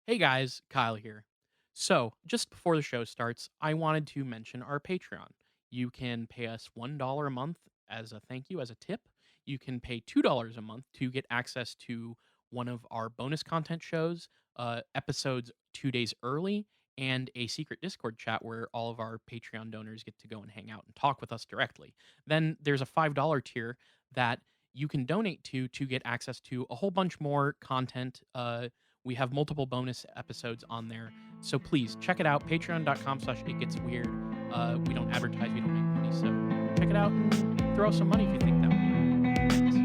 Hey guys, Kyle here. So, just before the show starts, I wanted to mention our Patreon. You can pay us $1 a month as a thank you, as a tip. You can pay $2 a month to get access to one of our bonus content shows, episodes 2 days early, and a secret Discord chat where all of our Patreon donors get to go and hang out and talk with us directly. Then there's a $5 tier that you can donate to get access to a whole bunch more content. We have multiple bonus episodes on there. So please check it out. Patreon.com/itgetsweird. We don't advertise, we don't make money. So check it out and throw us some money if you think that would be cool. Thanks.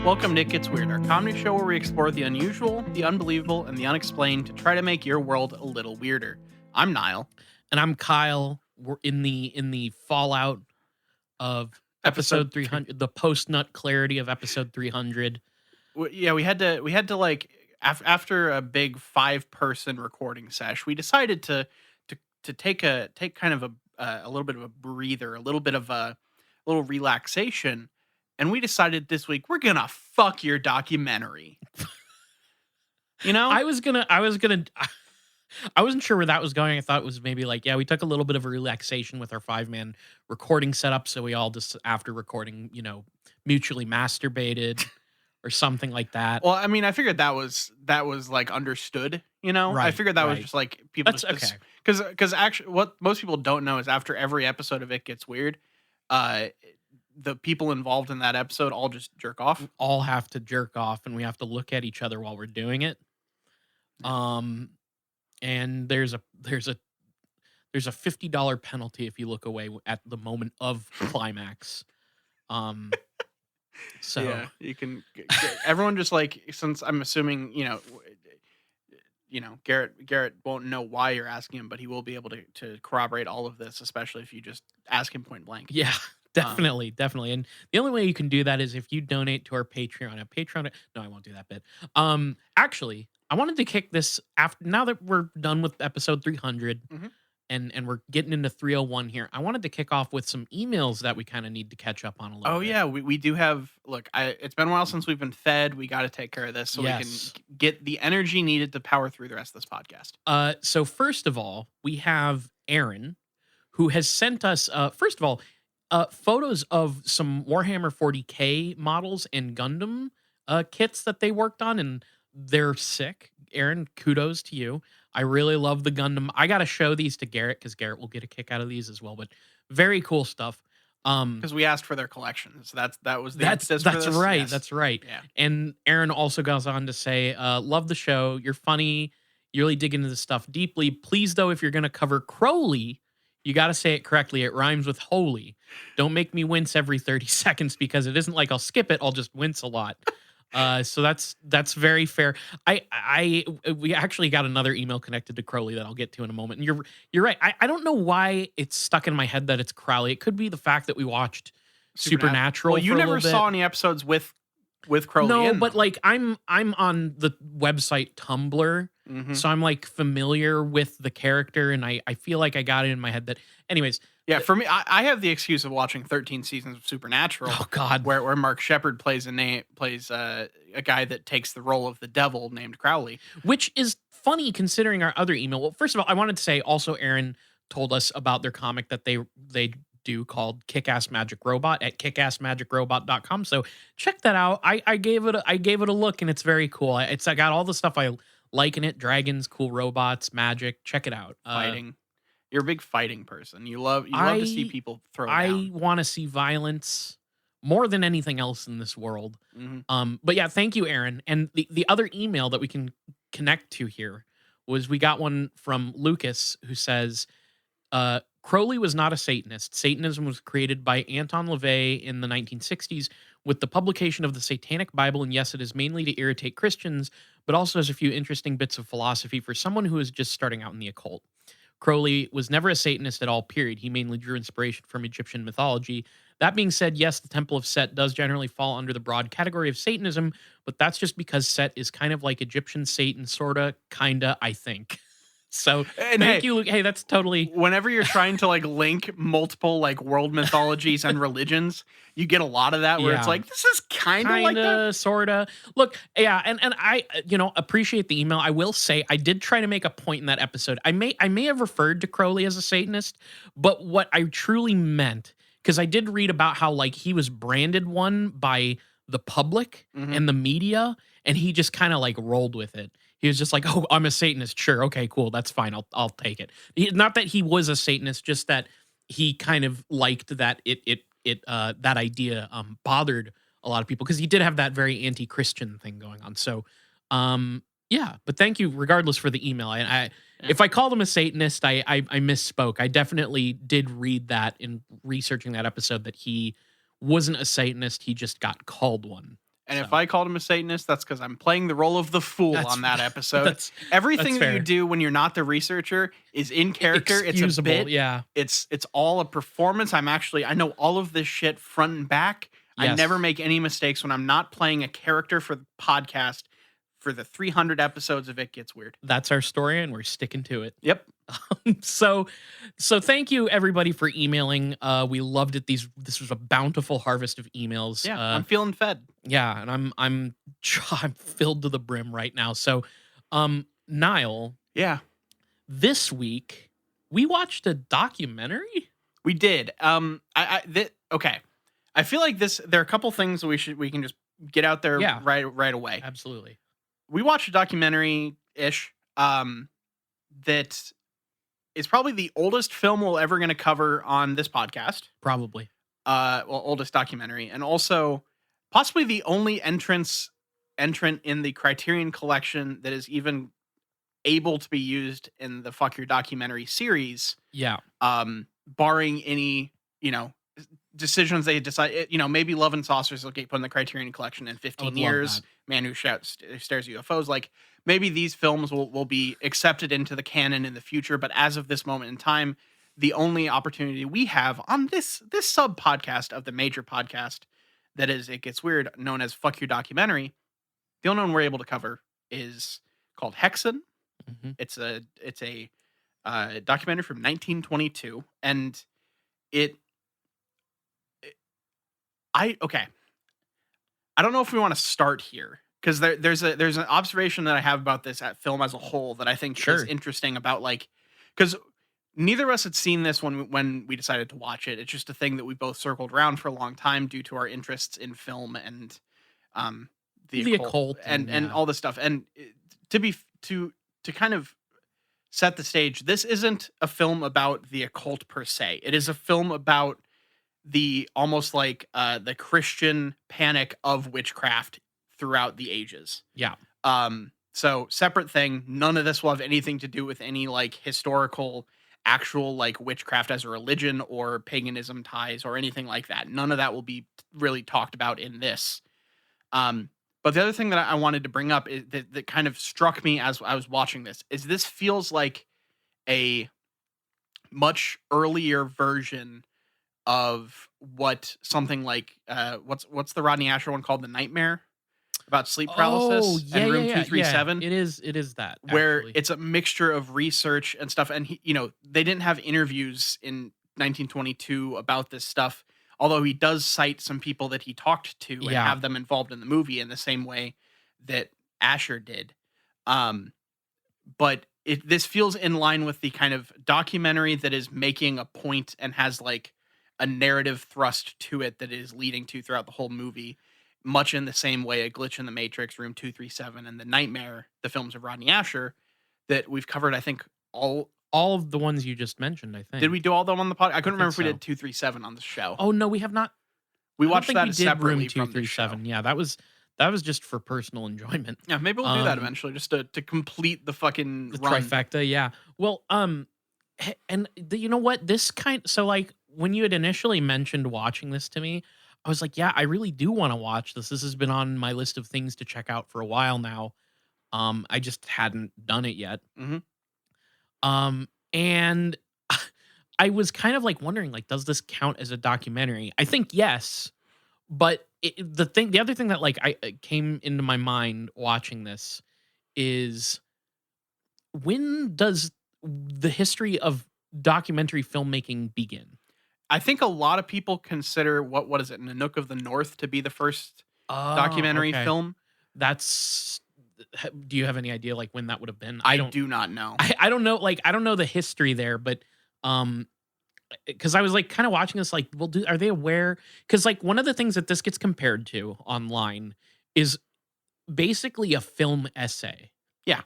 Welcome to It Gets Weird, our comedy show where we explore the unusual, the unbelievable, and the unexplained to try to make your world a little weirder. I'm Niall. And I'm Kyle. We're in the fallout of episode 300, the post nut clarity of episode 300. Yeah, we had to like after a big 5-person recording sesh, we decided to take kind of a little bit of a breather, a little relaxation, and we decided this week we're gonna fuck your documentary. You know, I wasn't sure where that was going. I thought it was maybe like, yeah, we took a little bit of a relaxation with our 5-man recording setup. So we all just, after recording, mutually masturbated or something like that. well, I mean, I figured that was like understood. I Right, figured that was right. just like people That's just okay. because actually, what most people don't know is after every episode of It Gets Weird, uh, the people involved in that episode all just jerk off. All have to jerk off and we have to look at each other while we're doing it. Um, and there's a $50 penalty if you look away at the moment of climax. So Yeah, you can. Everyone just like, since I'm assuming Garrett won't know why you're asking him, but he will be able to corroborate all of this, especially if you just ask him point blank. yeah, Um, definitely. And the only way you can do that is if you donate to our Patreon at Patreon. No, I won't do that bit. Actually, I wanted to kick this after now that we're done with episode 300 Mhm. and we're getting into 301 here. I wanted to kick off with some emails that we kind of need to catch up on a little Oh bit. yeah, we do have. Look, it's been a while since we've been fed. We got to take care of this so we can Yes. get the energy needed to power through the rest of this podcast. So first of all, we have Aaron, who has sent us first of all photos of some Warhammer 40K models and Gundam kits that they worked on, and they're sick. Aaron, kudos to you. I really love the Gundam. I got to show these to Garrett because Garrett will get a kick out of these as well. But very cool stuff. Because we asked for their collection, so that was the That's impetus for that's this. right. Yes. That's right. Yeah. And Aaron also goes on to say, "Love the show. You're funny. You really dig into this stuff deeply. Please, though, if you're going to cover Crowley, you got to say it correctly. It rhymes with holy. Don't make me wince every 30 seconds because it isn't like I'll skip it. I'll just wince a lot." So that's very fair. We actually got another email connected to Crowley that I'll get to in a moment. And you're right. I don't know why it's stuck in my head that it's Crowley. It could be the fact that we watched Supernatural. Well, you for a never little bit. saw any episodes with Crowley. No, in but them. like I'm on the website Tumblr, Mhm. so I'm like familiar with the character, and I feel like I got it in my head that. Anyways, Yeah, for me, I have the excuse of watching 13 seasons of Supernatural, oh god, where Mark Shepard plays a guy that takes the role of the devil named Crowley. which is funny considering our other email. Well, first of all, I wanted to say also Aaron told us about their comic that they do called Kick-Ass Magic Robot at kickassmagicrobot.com. So check that out. I gave it a look and it's very cool. I got all the stuff I like in it: dragons, cool robots, magic. Check it out. Fighting. You're a big fighting person. You love to see people throw I down. want to see violence more than anything else in this world. Mhm. But yeah, thank you, Aaron. And the other email that we can connect to here was we got one from Lucas who says, Crowley was not a Satanist. Satanism was created by Anton LaVey in the 1960s with the publication of the Satanic Bible. And yes, it is mainly to irritate Christians, but also has a few interesting bits of philosophy for someone who is just starting out in the occult. Crowley was never a Satanist at all, period. He mainly drew inspiration from Egyptian mythology. That being said, yes, the Temple of Set does generally fall under the broad category of Satanism, but that's just because Set is kind of like Egyptian Satan, sorta, kinda, I think. So And thank hey, you. Hey, that's totally whenever you're trying to like link multiple like world mythologies and religions, you get a lot of that where it's yeah. like, this is kind of like that. Kinda, sorta. Look, yeah, and I, appreciate the email. I will say I did try to make a point in that episode. I may have referred to Crowley as a Satanist, but what I truly meant, because I did read about how like he was branded one by the public Hmm. and the media, and he just kind of like rolled with it. He was just like, "Oh, I'm a Satanist. Sure, okay, cool, that's fine. I'll take it." Not that he was a Satanist, just that he kind of liked that that idea bothered a lot of people because he did have that very anti-Christian thing going on. So, yeah. But thank you, regardless, for the email. I Yeah. if I called him a Satanist, I misspoke. I definitely did read that in researching that episode that he wasn't a Satanist. He just got called one. And if So I called him a Satanist, that's because I'm playing the role of the fool that's on that episode. that's Everything that's that you fair. do when you're not the researcher is in character. It's a Excusable. bit. Yeah. It's all a performance. I know all of this shit front and back. I never Yes. make any mistakes when I'm not playing a character for the podcast for the 300 episodes of It Gets Weird. That's our story, and we're sticking to it. Yep. so so thank you everybody for emailing. We loved it. This was a bountiful harvest of emails. Yeah, I'm feeling fed. Yeah, and I'm filled to the brim right now. So Niall, Yeah, this week we watched a documentary. we did. Okay. I feel like there are a couple things that we can just get out there Yeah. right away. Absolutely. We watched a documentary ish that is probably the oldest film we're ever going to cover on this podcast. Probably. Well, oldest documentary, and also possibly the only entrant in the Criterion collection that is even able to be used in the Fuck Your Documentary series. Yeah. Barring any, decisions they decide, maybe Love and Saucers will get put in the Criterion collection in I 15 would love years. that. Man Who Stares at UFOs. Like maybe these films will be accepted into the canon in the future, but as of this moment in time, the only opportunity we have on this sub podcast of the major podcast that is It Gets Weird, known as Fuck Your Documentary, the only one we're able to cover is called Häxan. Hmm. It's a documentary from 1922, and it okay. I don't know if we want to start here because there's an observation that I have about this film as a whole that I think is Sure. interesting about because neither of us had seen this when we decided to watch it. It's just a thing that we both circled around for a long time due to our interests in film and the The occult occult and yeah. all this stuff. And to kind of set the stage, this isn't a film about the occult per se. It is a film about the almost like the Christian panic of witchcraft throughout the ages. Yeah. So separate thing. None of this will have anything to do with any like historical, actual like witchcraft as a religion or paganism ties or anything like that. None of that will be really talked about in this. But the other thing that I wanted to bring up is that kind of struck me as I was watching this feels like a much earlier version of what something like what's the Rodney Asher one called, The Nightmare, about sleep paralysis Yeah, and Room yeah, yeah, 237, yeah. It is that where actually. it's a mixture of research and stuff. And they didn't have interviews in 1922 about this stuff, although he does cite some people that he talked to and Yeah. have them involved in the movie in the same way that Asher did. But this feels in line with the kind of documentary that is making a point and has like a narrative thrust to it that is leading to throughout the whole movie, much in the same way A Glitch in the Matrix, Room 237, and The Nightmare, the films of Rodney Asher, that we've covered, I think, all. All of the ones you just mentioned, I think. Did we do all of them on the pod? I couldn't remember if we so. did 237 on the show. Oh no, we have not. We I don't watched think that we did separately Room from the show. 237. Yeah, that was just for personal enjoyment. Yeah, maybe we'll do that Um, eventually, just to complete the fucking The run. trifecta, yeah. Well, and you know what? So like when you had initially mentioned watching this to me, I was like, yeah, I really do want to watch this. This has been on my list of things to check out for a while now. I just hadn't done it yet. Mhm. And I was kind of like wondering, like, does this count as a documentary? I think yes, but the other thing that like I came into my mind watching this is when does the history of documentary filmmaking begin? I think a lot of people consider what is it, Nanook of the North to be the first Oh, documentary okay. film. That's do you have any idea, like, when that would have been? I I don't do not know. I don't know, like, I don't know the history there, but, um, because I was, like, kinda watching this, like, well, are they aware? Because, like, one of the things that this gets compared to online is basically a film essay, Yeah.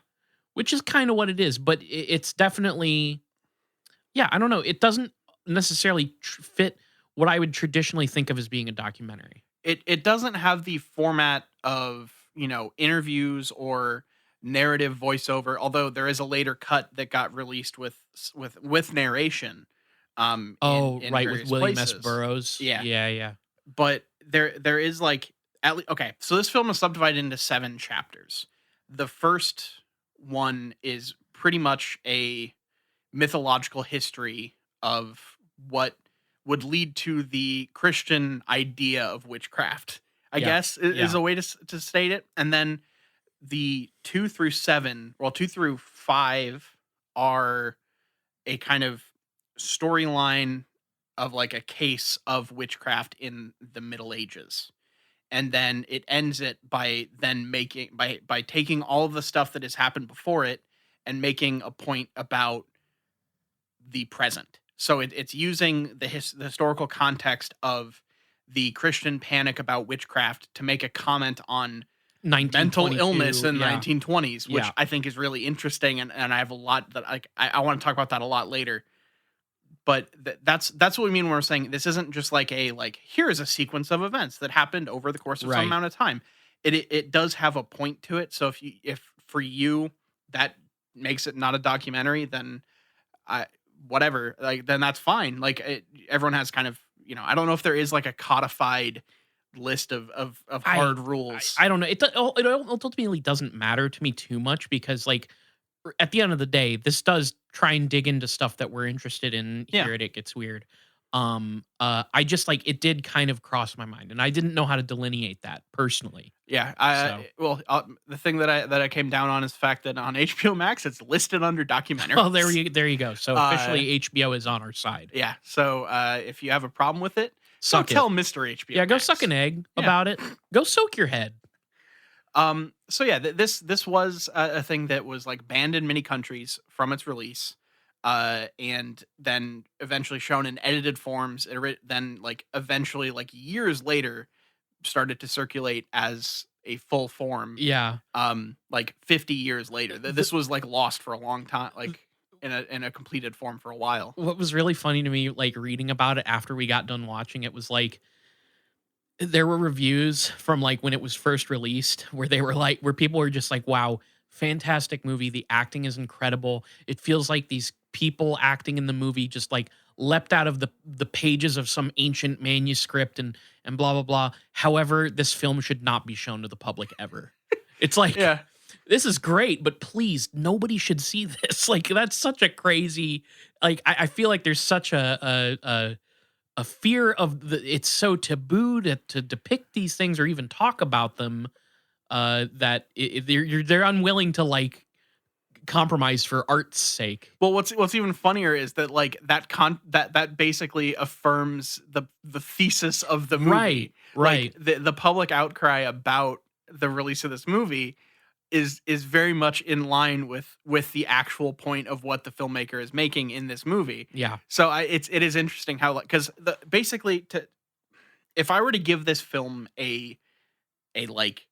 which is kinda what it is, but it's definitely yeah, I don't know, it doesn't necessarily fit what I would traditionally think of as being a documentary. It doesn't have the format of, interviews or narrative voiceover, although there is a later cut that got released with narration in Oh, in right, with various William S. places. Burroughs. Yeah. Yeah, yeah. But there is like okay, so this film is subdivided into 7 chapters. The first one is pretty much a mythological history of what would lead to the Christian idea of witchcraft, I Yeah, guess is yeah. a way to state it. And then the 2 through 7, well, 2 through 5 are a kind of storyline of like a case of witchcraft in the Middle Ages. And then it ends it by then making by taking all of the stuff that has happened before it and making a point about the present. So it's using the historical context of the Christian panic about witchcraft to make a comment on mental illness 1922, in the yeah, 1920s, which yeah. I think is really interesting, and I have a lot that I want to talk about that a lot later. But that's what we mean when we're saying this isn't just like here is a sequence of events that happened over the course of some Right. amount of time. It does have a point to it. So if for you that makes it not a documentary, then I whatever, like, then that's fine. Like, everyone has kind of, I don't know if there is like a codified list of I hard rules. I don't know. It ultimately doesn't matter to me too much because, like, at the end of the day, this does try and dig into stuff that we're interested in Yeah. here at It Gets Weird. I just, like, it did kind of cross my mind, and I didn't know how to delineate that personally. Yeah, So, well, the thing that I came down on is the fact that on HBO Max it's listed under oh, documentaries. there you go. So Uh, officially HBO is on our side. yeah, so if you have a problem with it, go Suck it. tell Mr. HBO Yeah, go suck Max. an egg Yeah. about it. Go soak your head. So yeah, this was a thing that was like banned in many countries from its release, and then eventually shown in edited forms. Then like eventually like years later started to circulate as a full form. Yeah. Like 50 years later, The this was like lost for a long time, like in a completed form for a while. what was really funny to me, like, reading about it after we got done watching it was, like, there were reviews from, like, when it was first released where they were like where people were just like, "Wow, fantastic movie. The acting is incredible. It feels like these people acting in the movie just, like, leapt out of the pages of some ancient manuscript and blah, blah, blah. However, this film should not be shown to the public ever." It's like, Yeah, this is great, but please, nobody should see this. Like, that's such a crazy, like, I feel like there's such a fear of it's so taboo to depict these things or even talk about them, that they're unwilling to, like, compromise for art's sake. well, what's even funnier is that like that basically affirms the thesis of the Right, movie. right. Like the public outcry about the release of this movie is very much in line with the actual point of what the filmmaker is making in this movie. Yeah. So it is interesting how, like, because basically, to if I were to give this film a like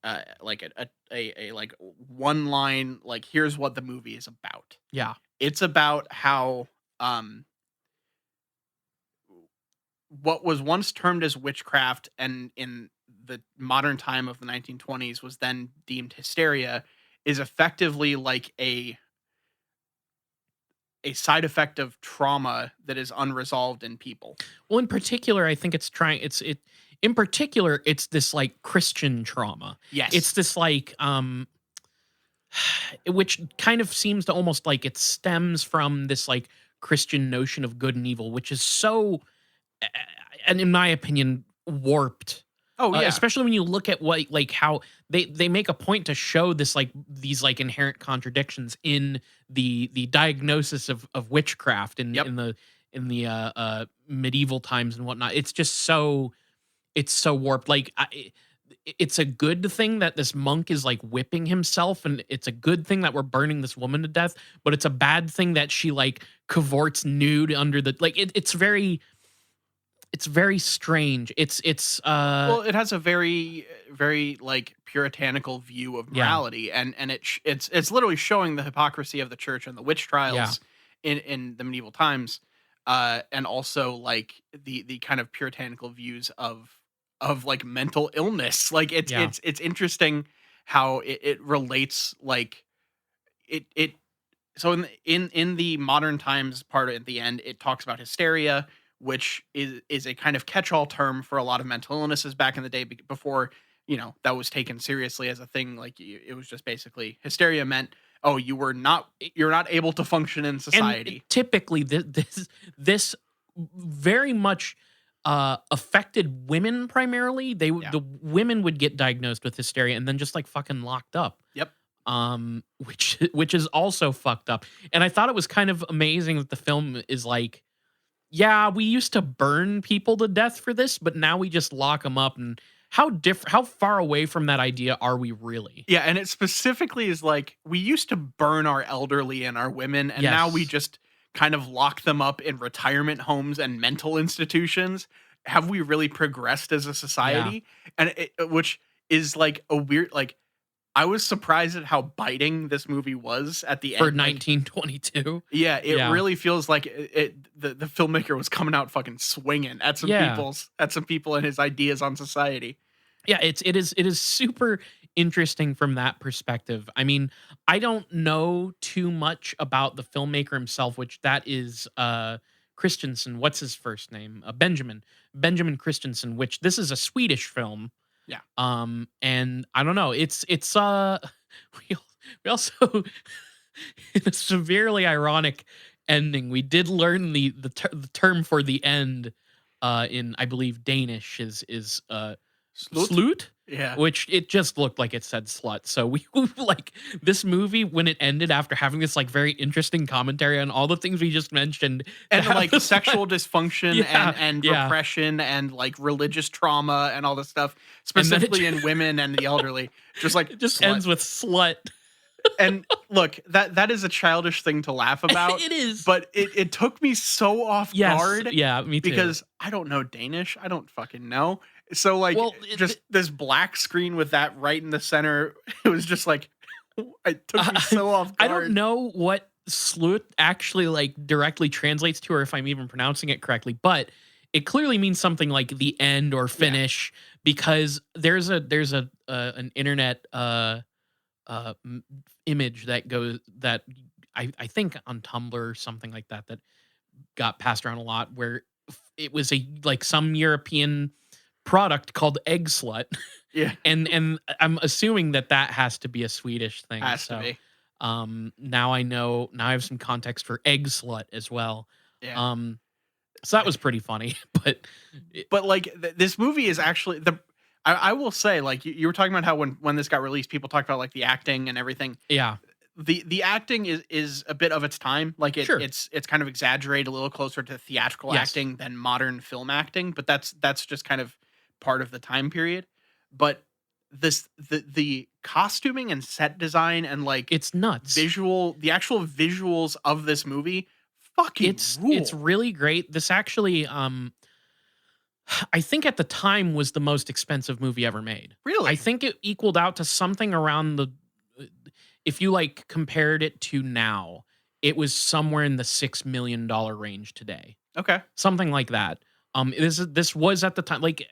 a like one line, like, here's what the movie is about. Yeah. It's about how what was once termed as witchcraft and in the modern time of the 1920s was then deemed hysteria is effectively like a side effect of trauma that is unresolved in people. Well, in particular, I think in particular, it's this, like, Christian trauma. It's Yes. this, like, which kind of seems to almost like it stems from this, like, Christian notion of good and evil, which is so, and in my opinion, warped. Oh yeah. Especially when you look at what like how they make a point to show this like these like inherent contradictions in the diagnosis of witchcraft Yep. in the medieval times and whatnot. It's just so it's so warped. Like it's a good thing that this monk is like whipping himself, and it's a good thing that we're burning this woman to death. But it's a bad thing that she like cavorts nude under the like. It's very strange. Well, it has a very, very like puritanical view of Yeah, morality, and it's literally showing the hypocrisy of the church and the witch yeah, trials in the medieval times, and also like the kind of puritanical views of like mental illness. Like yeah, it's interesting how it relates like it so in the modern times part at the end, it talks about hysteria, which is a kind of catch-all term for a lot of mental illnesses back in the day before, that was taken seriously as a thing. Like it was just basically hysteria meant, oh, you're not able to function in and society. typically this very much affected women primarily. Yeah. The women would get diagnosed with hysteria and then just like fucking locked up. Yep. Which is also fucked up. And I thought it was kind of amazing that the film is like, yeah, we used to burn people to death for this, but now we just lock them up. And how far away from that idea are we really? Yeah, and it specifically is like we used to burn our elderly and our women, and now we Yes. just kind of lock them up in retirement homes and mental institutions. Have we really progressed as a Yeah. society? And which is like a weird like I was surprised at how biting this movie was at the For end. Like, 1922. yeah, it Yeah. really feels like the filmmaker was coming out fucking swinging at Yeah. some people and his ideas on society. Yeah, it is super interesting from that perspective. I mean, I don't know too much about the filmmaker himself, which that is Christensen. What's his first name? Benjamin Christensen. Which this is a Swedish film. Yeah. And I don't know. It's we we also in a severely ironic ending. We did learn the term for the end in I believe Danish is Slut? Sloot, Yeah. which it just looked like it said slut. So we like this movie when it ended after having this like very interesting commentary on all the things we just mentioned to And have like this, sexual dysfunction yeah, and yeah, repression and like religious trauma and all this stuff, and then it specifically in women and the elderly. Just like it just slut. ends with slut. And look, that is a childish thing to laugh about, It is, but it took me so off yes, guard yeah, me too. because I don't know Danish. I don't fucking know. So like Well, just this black screen with that right in the center, it was just like it took me so off I guard. don't know what slut actually like directly translates to, or if I'm even pronouncing it correctly, but it clearly means something like the end or Yeah. finish because there's a an internet image that goes that I think on Tumblr or something like that that got passed around a lot where it was a like some European product called egg slut Yeah, and I'm assuming that that has to be a Swedish thing. has to So be. now I know now I have some context for egg slut as well. Yeah. Um so that was pretty funny, but it, But like this movie is actually I will say like you were talking about how when this got released, people talked about like the acting and everything. yeah, The acting is a bit of its time. Like sure. it's kind of exaggerated, a little closer to theatrical Yes. acting than modern film acting. But that's just kind of part of the time period. But the costuming and set design and like It's nuts. the actual visuals of this movie fucking rule. It's really great. This actually I think at the time was the most expensive movie ever made. Really? I think it equaled out to something around the if you like compared it to now, it was somewhere in the $6 million range today. Okay. Something like that. This was at the time like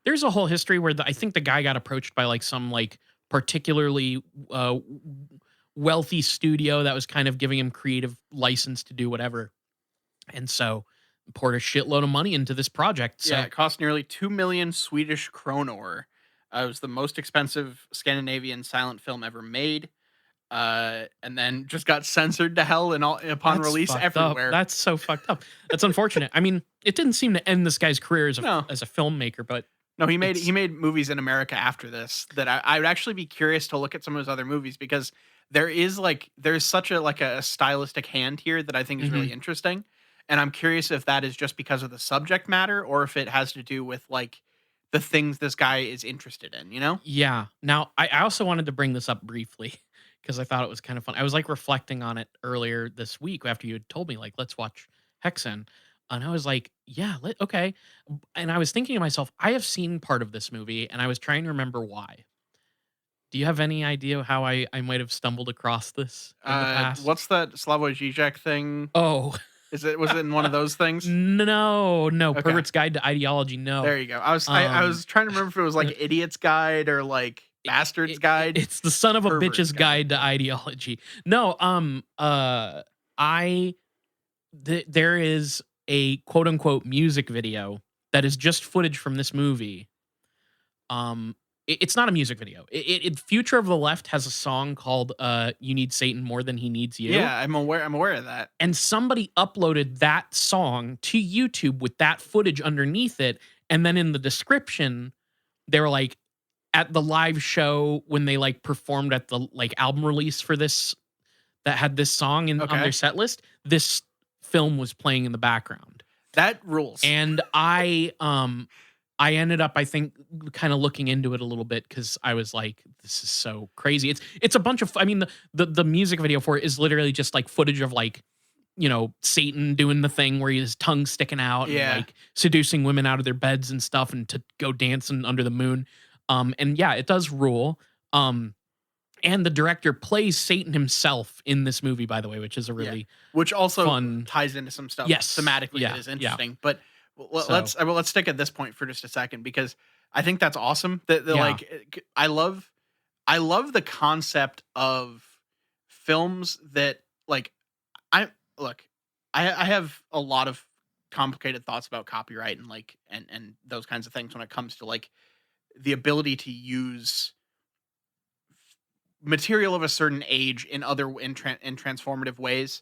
there's a whole history where I think the guy got approached by like some like particularly wealthy studio that was kind of giving him creative license to do whatever. And so poured a shitload of money into this project. So Yeah, it cost nearly 2 million Swedish kronor. It was the most expensive Scandinavian silent film ever made. And then just got censored to hell and all upon that's release fucked everywhere. up. That's so fucked up. That's unfortunate. I mean, it didn't seem to end this guy's career No. as a filmmaker, but No, he It's made movies in America after this that I would actually be curious to look at some of his other movies because there's such a like a stylistic hand here that I think is mhm. really interesting. And I'm curious if that is just because of the subject matter or if it has to do with like the things this guy is interested in, you know? Yeah. Now, I also wanted to bring this up briefly because I thought it was kind of fun. I was like reflecting on it earlier this week after you had told me, like, let's watch Hexen. And I was like, yeah, okay. And I was thinking to myself, I have seen part of this movie and I was trying to remember why. Do you have any idea how I might have stumbled across this in the past? What's that Slavoj Žižek thing? Oh, Was it in one of those things? no, no. Okay. Pervert's Guide to Ideology. No. There you go. I Um, was trying to remember if it was like Idiot's Guide or like Bastard's Guide, it's the son of a Pervert's bitch's Guide. guide to ideology. No, I there is a quote unquote music video that is just footage from this movie. It's not a music video. Future of the Left has a song called "You Need Satan More Than He Needs You," Yeah, I'm aware of that. and somebody uploaded that song to YouTube with that footage underneath it, and then in the description they were like, at the live show when they like performed at the like album release for this that had this song in on their Okay. set list, this film was playing in the background. That rules. And I ended up, I think, kind of looking into it a little bit because I was like, this is so crazy. It's a bunch of, I mean, the music video for it is literally just like footage of like, you know, Satan doing the thing where his tongue's sticking out and Yeah. like seducing women out of their beds and stuff and to go dancing under the moon. And yeah, it does rule. And the director plays Satan himself in this movie, by the way, which is a Yeah. really Which also fun. ties into some stuff Yes. thematically Yeah. that is Yeah. interesting. But So let's stick at this point for just a second because I think that's awesome. That yeah. like I love the concept of films that like I look I have a lot of complicated thoughts about copyright and like and those kinds of things when it comes to like the ability to use material of a certain age in other in transformative ways.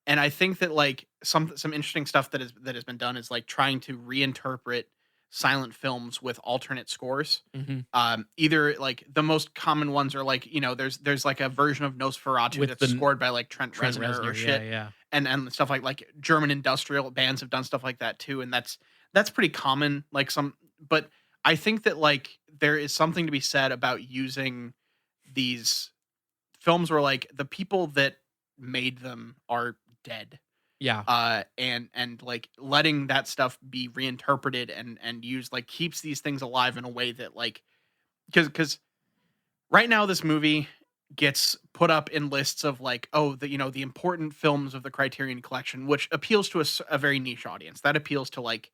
And I think that like some interesting stuff that has been done is like trying to reinterpret silent films with alternate scores. Mhm. Either like the most common ones are like, you know, there's like a version of Nosferatu With that's the scored by like Trent Trent Reznor or Reznor. Yeah. shit, Yeah. and stuff like German industrial bands have done stuff like that too, and that's pretty common. Like some, but I think that like there is something to be said about using these films where like the people that made them are dead, Yeah. and like letting that stuff be reinterpreted and used like keeps these things alive in a way that like because right now this movie gets put up in lists of like, oh, the, you know, the important films of the Criterion collection, which appeals to a very niche audience. That appeals to like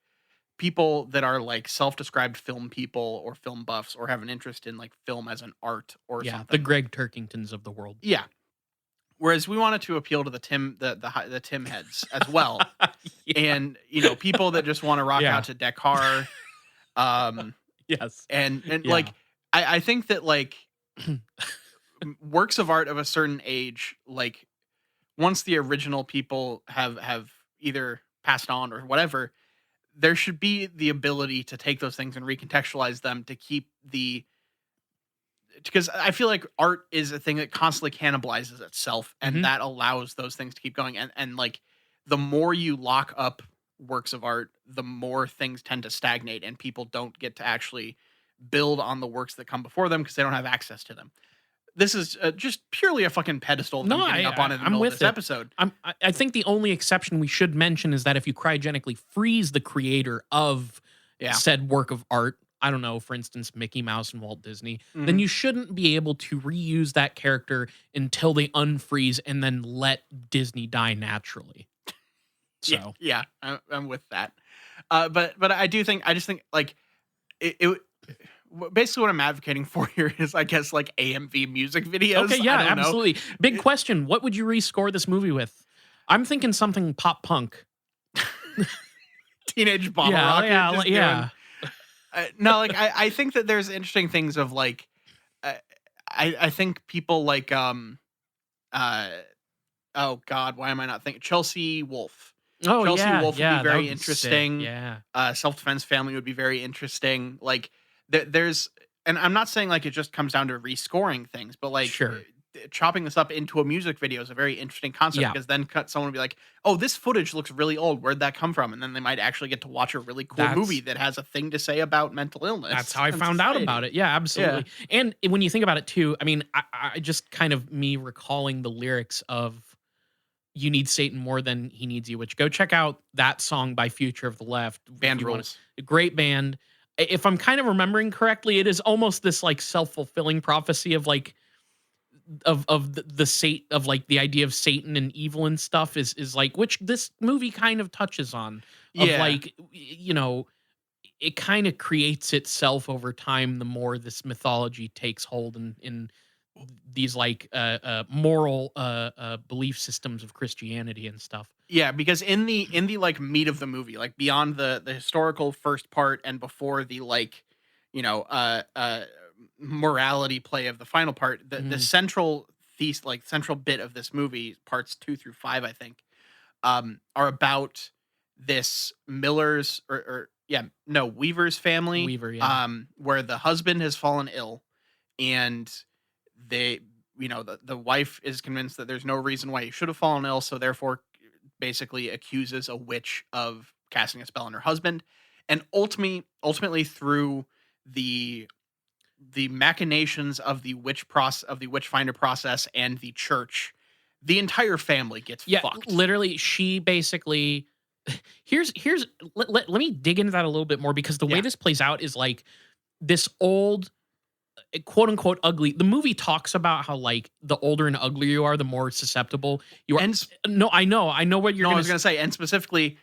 people that are like self-described film people or film buffs or have an interest in like film as an art or Yeah. The something. Greg Turkingtons of the world. Yeah. Whereas we wanted to appeal to the Tim heads as well, Yeah. and you know, people that just want to rock Yeah. out to Dekar, um, Yes. and Yeah. like I think that like works of art of a certain age, like once the original people have either passed on or whatever, there should be the ability to take those things and recontextualize them to keep the because I feel like art is a thing that constantly cannibalizes itself, and Mhm. that allows those things to keep going. And like the more you lock up works of art, the more things tend to stagnate, and people don't get to actually build on the works that come before them because they don't have access to them. This is just purely a fucking pedestal that No, I'm getting up on in the I'm middle of with this it. episode. I think the only exception we should mention is that if you cryogenically freeze the creator of Yeah. said work of art, I don't know, for instance, Mickey Mouse and Walt Disney, then Mhm. you shouldn't be able to reuse that character until they unfreeze and then let Disney die naturally. Yeah, So, yeah, I'm with that. But I just think like it basically what I'm advocating for here is I guess like AMV music videos. okay, yeah, I don't know. absolutely. Big It- question. What would you rescore this movie with? I'm thinking something pop punk. Teenage Bottle Yeah, Rocket. yeah, Just yeah. no, like I think that there's interesting things of like uh, I think people like uh oh god, why am I not thinking Chelsea Wolf. Oh, Chelsea yeah, Wolf would yeah, be that very would be sick. interesting. Yeah. Self defense family would be very interesting. Like there's, and I'm not saying like it just comes down to rescoring things, but like Sure. chopping this up into a music video is a very interesting concept, Yeah. because then someone will be like, "Oh, this footage looks really old. Where'd that come from?" And then they might actually get to watch a really cool movie That's that has a thing to say about mental That's illness how I and found out society. about it. Yeah, Yeah. absolutely. And when you think about it too, I mean, I just kind of me recalling the lyrics of "You need Satan more than he needs you," which go check out that song by Future of the Left if Band you want rules. a great band. If I'm kind of remembering correctly, it is almost this like self-fulfilling prophecy of like of the sate of like the idea of Satan and evil and stuff is like which this movie kind of touches on of Yeah. like it kind of creates itself over time the more this mythology takes hold in these like moral belief systems of Christianity and stuff. Yeah, because in the like meat of the movie, like beyond the historical first part and before the like, you know, morality play of the final part, the Mhm. central like central bit of this movie, parts 2 through 5, I think, are about this Miller's or yeah, no, Weaver's family, Weaver, yeah. where the husband has fallen ill, and they, the wife is convinced that there's no reason why he should have fallen ill, so therefore basically accuses a witch of casting a spell on her husband, and ultimately through the machinations of the witch finder process and the church, the entire family gets Yeah, fucked. literally, she basically here's let me dig into that a little bit more because the way Yeah. this plays out is like this old quote unquote ugly. The movie talks about how like the older and uglier you are, the more susceptible you are. And No, I know what you're no, I gonna was gonna say, and specifically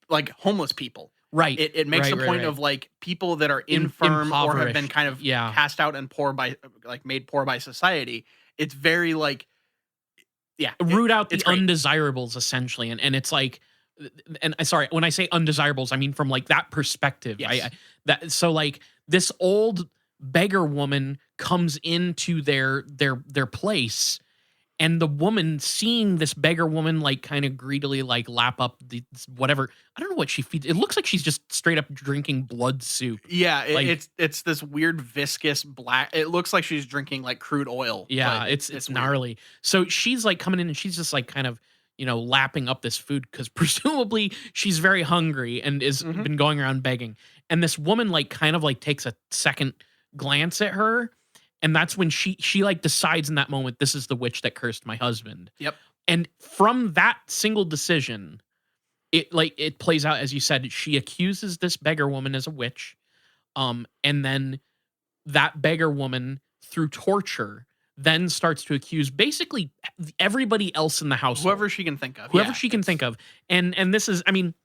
like homeless people. right, It makes right, the right, point right. of like people that are infirm or have been Impoverished, kind of yeah. cast out and poor by like made poor by society. It's very like, yeah, Root out it's the great. undesirables essentially, and it's like and I sorry, when I say undesirables, I mean from like that perspective. I Yes. that so like this old beggar woman comes into their place, and the woman seeing this beggar woman like kind of greedily like lap up the whatever. I don't know what she feeds. It looks like she's just straight up drinking blood soup. Yeah, Like it's this weird viscous black. It looks like she's drinking like crude oil, yeah, but it's it's weird. gnarly. So she's like coming in and she's just like kind of, lapping up this food because presumably she's very hungry and is Hmm. been going around begging. And this woman like kind of like takes a second glance at her. And that's when she like decides in that moment, this is the witch that cursed my husband. Yep. And from that single decision, it plays out as you said, she accuses this beggar woman as a witch. And then that beggar woman through torture then starts to accuse basically everybody else in the household, Whoever she can think of. whoever Yeah, she can think it's of. And this is, I mean,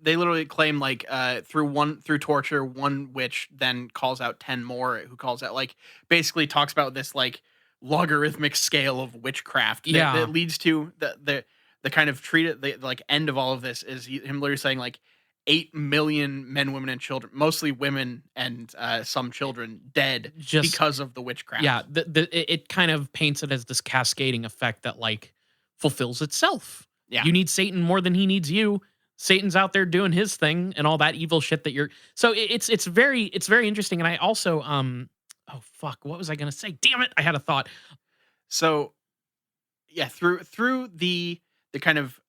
they literally claim like through torture, one witch then calls out 10 more, who calls out like basically talks about this like logarithmic scale of witchcraft that yeah, leads to the kind of the like end of all of this is him literally saying like 8 million men, women, and children, mostly women and some children, dead just because of the yeah, witchcraft. it kind of paints it as this cascading effect that like fulfills itself. Yeah. You need Satan more than he needs you. Satan's out there doing his thing and all that evil shit that you're so it's very interesting. And I also oh fuck, what was I gonna say? Damn it, I had a thought. So yeah, through the kind of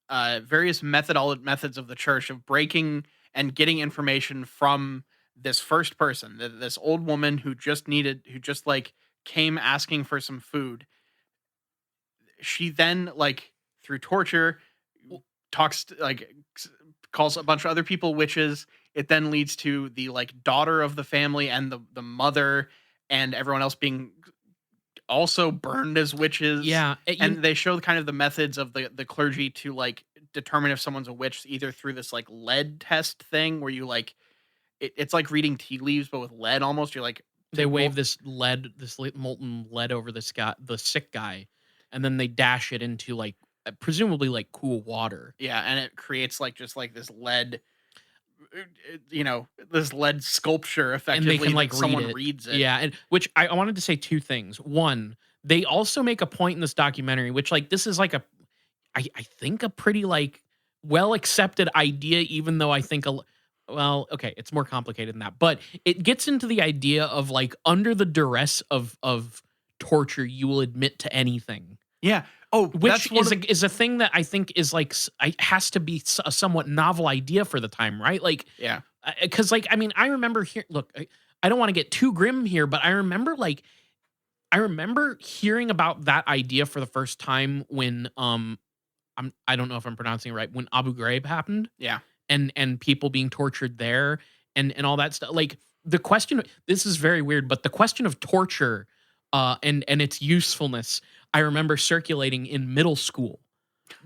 various methods of the church of breaking and getting information from this first person, this old woman who just like came asking for some food. She then like through torture talks like calls a bunch of other people witches. It then leads to the like daughter of the family and the mother and everyone else being also burned as witches, Yeah, and they show kind of the methods of the clergy to like determine if someone's a witch, either through this like lead test thing where you like it's like reading tea leaves but with lead almost. You're like they take wave this lead, molten lead over this guy, the sick guy, and then they dash it into like presumably like cool water. yeah, and it creates like just like this lead, this lead sculpture And they effectively can that like read someone it. reads it. Yeah, and which I wanted to say two things. One, they also make a point in this documentary, which like this is like I think a pretty like well accepted idea, even though I think well, okay, it's more complicated than that, but it gets into the idea of, like, under the duress of torture, you will admit to anything, Yeah. Oh, which that's one of is a thing that I think is, like, has to be a somewhat novel idea for the time, right? Like, yeah. because, like, I mean, I remember here look, I don't wanna get too grim here, but I remember hearing about that idea for the first time when, I don't know if I'm pronouncing it right, when Abu Ghraib happened Yeah. and people being tortured there and all that stuff. Like the question, this is very weird, but the question of torture and its usefulness, I remember circulating in middle school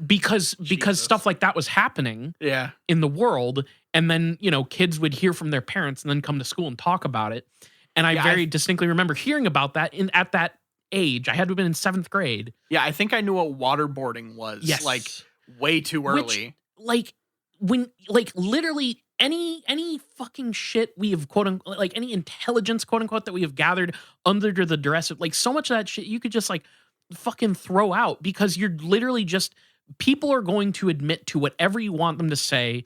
because stuff Jesus. like that was happening Yeah. in the world, and then kids would hear from their parents and then come to school and talk about it. And I Yeah, very distinctly remember hearing about that in at that age. I had to have been in seventh grade. yeah, I think I knew what waterboarding was, like, Yes. way too Which, early. like, when like, literally any fucking shit we have quote unquote like, any intelligence, quote unquote, that we have gathered under the duress of, like, so much of that shit you could just, like, fucking throw out because you're literally just people are going to admit to whatever you want them to say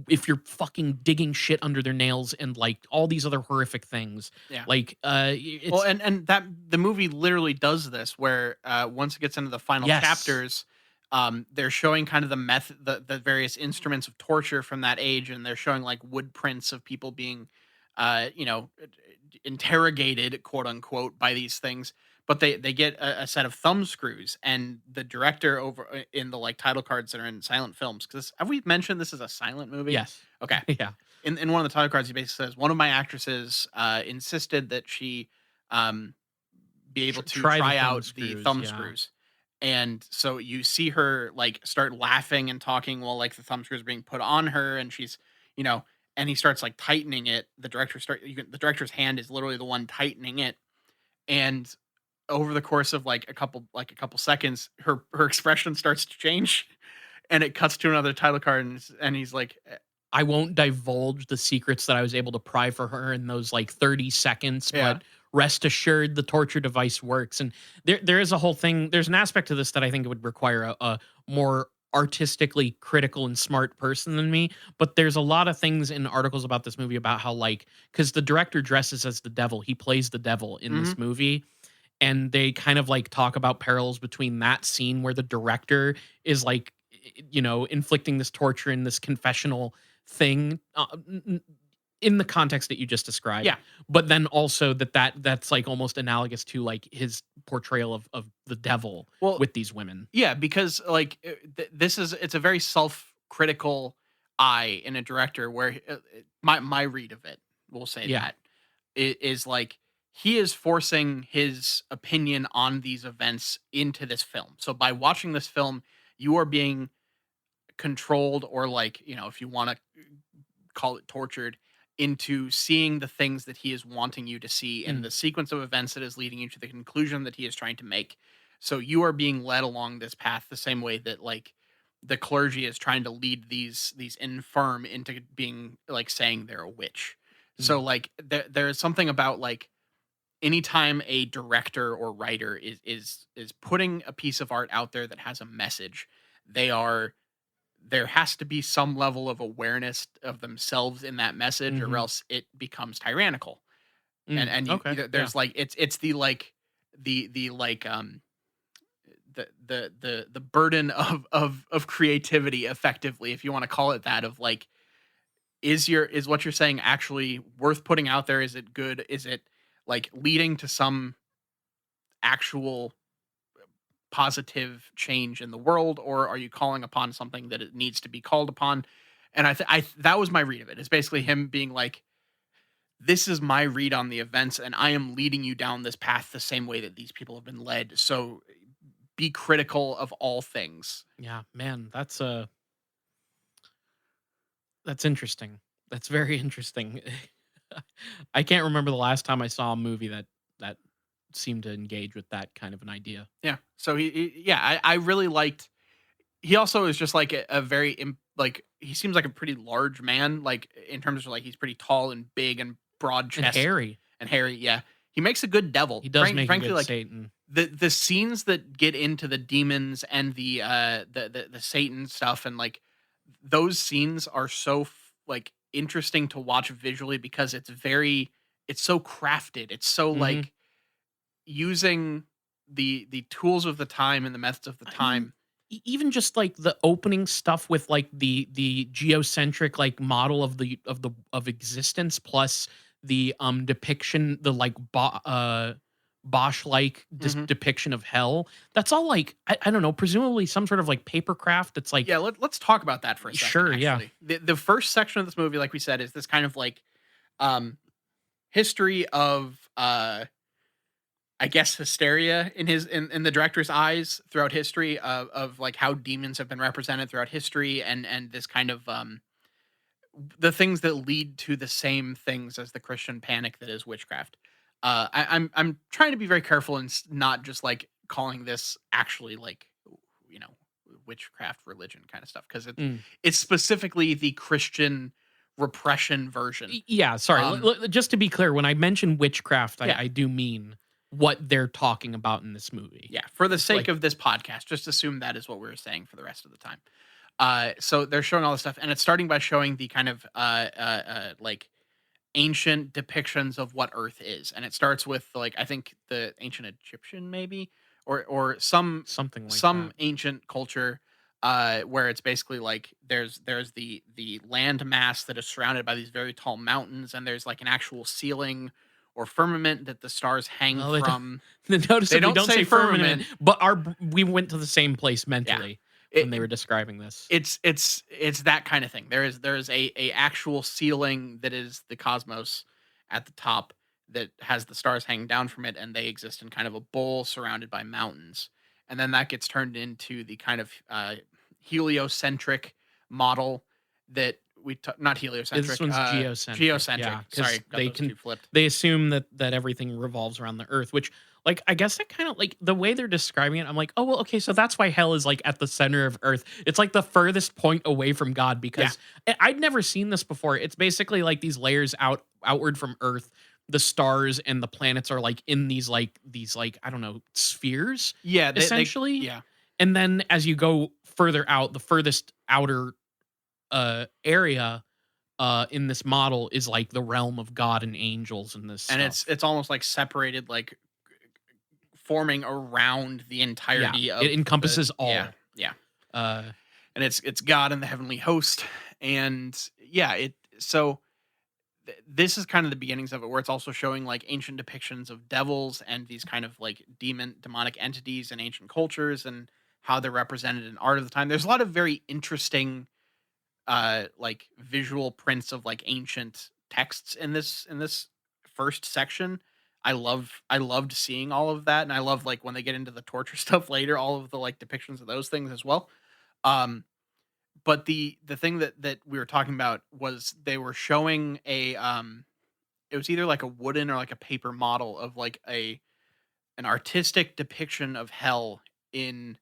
if you're fucking digging shit under their nails and, like, all these other horrific things. Yeah. Like, Well, it's and that the movie literally does this where, once it gets into the final yes. chapters, they're showing kind of the various instruments of torture from that age, and they're showing, like, wood prints of people being, you know, interrogated, quote unquote, by these things. But they get a set of thumb screws, and the director over in the, like, title cards that are in silent films. Because have we mentioned this is a silent movie? Yes. Okay. Yeah. In one of the title cards, he basically says one of my actresses insisted that she um, be able to Try the try thumb out the screws, thumb yeah. screws. And so you see her, like, start laughing and talking while, like, the thumb screws are being put on her, and she's, you know, and he starts, like, tightening it. The director's hand is literally the one tightening it, and over the course of, like, a couple seconds, her expression starts to change, and it cuts to another title card, and he's like, I won't divulge the secrets that I was able to pry for her in those, like, 30 seconds, yeah, but rest assured the torture device works. And there is a whole thing. There's an aspect to this that I think it would require a more artistically critical and smart person than me. But there's a lot of things in articles about this movie about how, like, because the director dresses as the devil, he plays the devil in mhm, this movie. And they kind of, like, talk about parallels between that scene where the director is, like, inflicting this torture in this confessional thing, in the context that you just described, yeah. but then also that's, like, almost analogous to, like, his portrayal of the devil Well, with these women. yeah, because, like, this is it's a very self-critical eye in a director where, my read of it, we'll say Yeah. that, is like he is forcing his opinion on these events into this film. So by watching this film, you are being controlled, or, like, if you want to call it tortured, into seeing the things that he is wanting you to see and Mm, the sequence of events that is leading you to the conclusion that he is trying to make. So you are being led along this path the same way that, like, the clergy is trying to lead these infirm into being, like, saying they're a witch. So, mm, like, there is something about, like, anytime a director or writer is putting a piece of art out there that has a message, they are there has to be some level of awareness of themselves in that message, or mhm, else it becomes tyrannical. And okay, yeah, there's, like, it's the, like, the like the burden of creativity, effectively, if you want to call it that, of, like, is what you're saying actually worth putting out there? Is it good? Is it, like, leading to some actual positive change in the world, or are you calling upon something that it needs to be called upon? And that was my read of it. It's basically mm, him being like, "This is my read on the events, and I am leading you down this path the same way that these people have been led. So be critical of all things." yeah, man, that's interesting. That's very interesting. I can't remember the last time I saw a movie that seemed to engage with that kind of an idea. Yeah. So yeah, I really liked. He also is just, like, a very like, he seems like a pretty large man, like, in terms of, like, he's pretty tall and big and broad And chest Harry, and hairy. Yeah, he makes a good devil. he does make a Frankly, good like, Satan. the scenes that get into the demons and the Satan stuff, and, like, those scenes are so like interesting to watch visually because it's so crafted. It's so Mhm. like using the tools of the time and the methods of the I mean, time. even just like the opening stuff with like the geocentric like model of existence plus the depiction, the like Bosch like Mhm. depiction of hell. That's all like I don't know, presumably some sort of like papercraft. It's like Yeah, let's talk about that for a second, sure, yeah. actually. The first section of this movie, like we said, is this kind of like um history of I guess hysteria in in the director's eyes throughout history of like how demons have been represented throughout history, and this kind of the things that lead to the same things as the Christian panic that is witchcraft. I'm trying to be very careful and not just like calling this actually like, you know, witchcraft religion kind of stuff, because Mm. it's specifically the Christian repression version. Yeah, sorry. Um, Just to be clear, when I mention witchcraft, yeah, I do mean what they're talking about in this movie. yeah. For the It's sake like of this podcast, just assume that is what we're saying for the rest of the time. So they're showing all this stuff, and it's starting by showing the kind of like ancient depictions of what Earth is, and it starts with like I think the ancient Egyptian maybe, or something like some that. ancient culture, where it's basically like there's the land mass that is surrounded by these very tall mountains, and there's like an actual ceiling or firmament that the stars hang Well, they don't from. they They noticeably don't don't say say firmament, firmament. but we went to the same place Yeah. mentally when they It, were describing this. it's that kind of thing. There is a actual ceiling that is the cosmos at the top that has the stars hanging down from it, and they exist in kind of a bowl surrounded by mountains. And then that gets turned into the kind of heliocentric model that not This heliocentric, one's geocentric, geocentric. yeah, Sorry, because got those two flipped. they assume that everything revolves around the Earth, which, like, I guess that kind of like the way they're describing it. I'm like, oh well, okay, so that's why hell is like at the center of Earth. It's like the furthest point away from God Yeah, because I'd never seen this before. It's basically like these layers outward from Earth. The stars and the planets are like in these like I don't know spheres yeah, essentially, yeah. and then as you go further out, the furthest outer area in this model is like the realm of God and angels and this And stuff. it's almost like separated, like forming around the Yeah, entirety it of the encompasses yeah, all. yeah. Uh, And it's God and the heavenly host, and yeah, this is kind of the beginnings of it, where it's also showing like ancient depictions of devils and these kind of like demonic entities in ancient cultures and how they're represented in art of the time. There's a lot of very interesting like visual prints of like ancient texts in this first section. I loved seeing all of that, and I love like when they get into the torture stuff later, all of the like depictions of those things as well. Um, but the thing that we were talking about was they were showing a it was either like a wooden or like a paper model of like a an artistic depiction of hell in,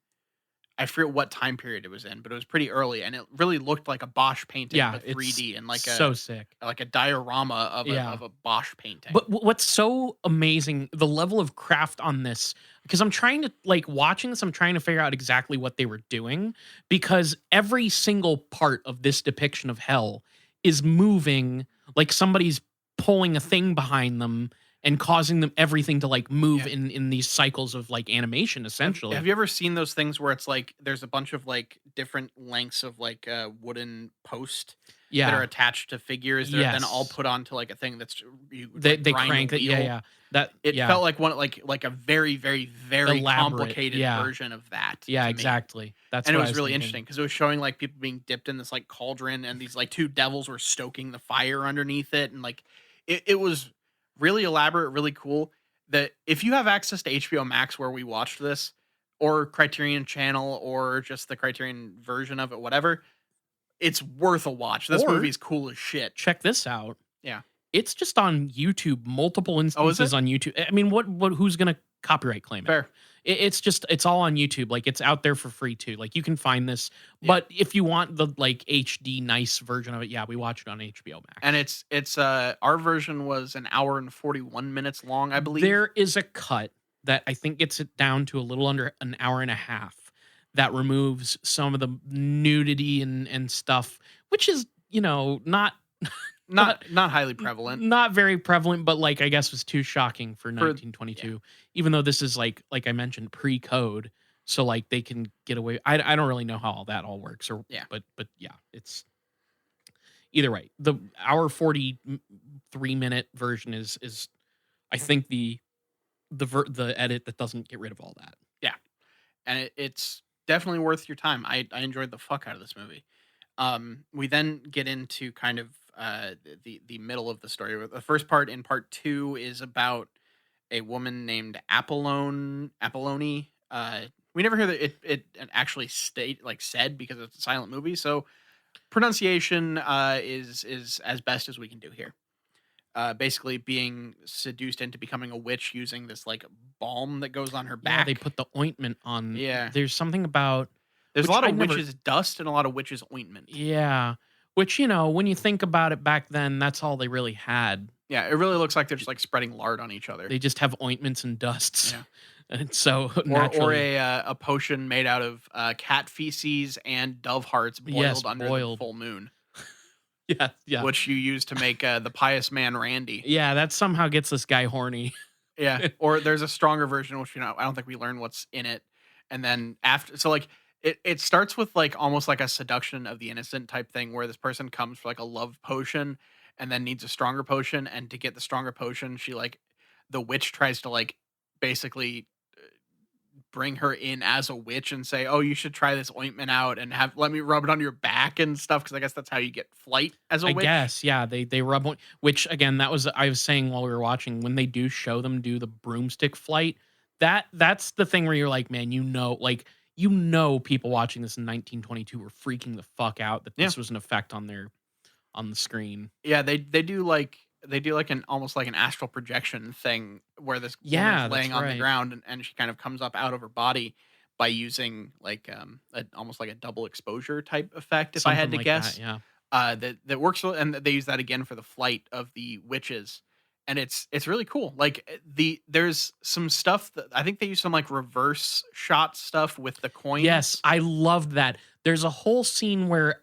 I forget what time period it was in, but it was pretty early, and it really looked like a Bosch painting, yeah, but it's 3D, and so sick. like a diorama Yeah. of a Bosch painting. But what's so amazing, the level of craft on this, because I'm trying to like watching this, I'm trying to figure out exactly what they were doing because every single part of this depiction of hell is moving like somebody's pulling a thing behind them and causing them everything to like move Yeah. in these cycles of like animation Have essentially. you ever seen those things where it's like there's a bunch of like different lengths of like wooden post that are Yeah. attached to figures that are then all Yes. put onto like a thing that's you would, They like they grind a crank it. Yeah, wheel. yeah. That It yeah. felt like one like a very very very Elaborate. complicated Yeah. version of that Yeah, to me. exactly. That's And it what I was was really thinking. interesting because it was showing like people being dipped in this like cauldron, and these like two devils were stoking the fire underneath it, and like it was really elaborate, really cool. That if you have access to HBO Max where we watched this, or Criterion Channel, or just the Criterion version of it, whatever, it's worth a watch. This movie Or is cool as shit. check this out. Yeah. It's just on YouTube, multiple Oh, is instances it? on YouTube. I mean, what who's gonna copyright claim it? Fair. It's just it's all on YouTube. Like it's out there for free too. Like you can find this. Yeah. But if you want the like HD nice version of it, yeah, we watch it on HBO And Max. it's our version was an hour and 41 minutes long, I believe. There is a cut that I think gets it down to a little under an hour and a half that removes some of the nudity and stuff, which is, you know, not not highly prevalent not very prevalent, but like I guess was too shocking for for yeah. 1922. Even though this is like I mentioned pre-code, so like they can get away. I don't really know how all that all works, or Yeah. but yeah, it's either way. The hour 43-minute version is I think the edit that doesn't get rid of all that. Yeah. And it's definitely worth your time. I enjoyed the fuck out of this movie. We then get into kind of the middle of the story. The first part in part two is about a woman named Apolloni. We never hear that it actually said because it's a silent movie. So pronunciation is as best as we can do here. Basically being seduced into becoming a witch using this like balm that goes on her Yeah, they back. put the ointment on. Yeah. There's something about There's a which lot I of never. witches dust and a lot of witches ointment. Yeah, which when you think about it back then, that's all they really had. Yeah, it really looks like they're just like spreading lard on each other. They just have ointments and dusts, Yeah. and so Or naturally, a potion made out of cat feces and dove hearts yes, boiled under the boiled. full moon, Yeah, yeah, which you use to make the pious man Randy. yeah. That somehow gets this guy horny. Yeah. Or there's a stronger version, which I don't think we learn what's in it, and then after, so like it starts with like almost like a seduction of the innocent type thing, where this person comes for like a love potion, and then needs a stronger potion, and to get the stronger potion, the witch tries to like basically bring her in as a witch and say, "Oh, you should try this ointment out and let me rub it on your back and stuff," because I guess that's how you get flight as a I witch. guess, yeah. They rub one, which again, that was I was saying while we were watching when they do show them do the broomstick flight. That's the thing where you're like, man, people watching this in 1922 were freaking the fuck out that Yeah, this was an effect on the screen. yeah. They do like an almost like an astral projection thing where this woman's Yeah, that's laying on the right. ground, and she kind of comes up out of her body by using like almost like a double exposure type effect, if I had Something to like that, guess. yeah. That works, and they use that again for the flight of the witches, and it's really cool. Like there's some stuff that I think they use some like reverse shot stuff with the Yes, coins. I loved that. There's a whole scene where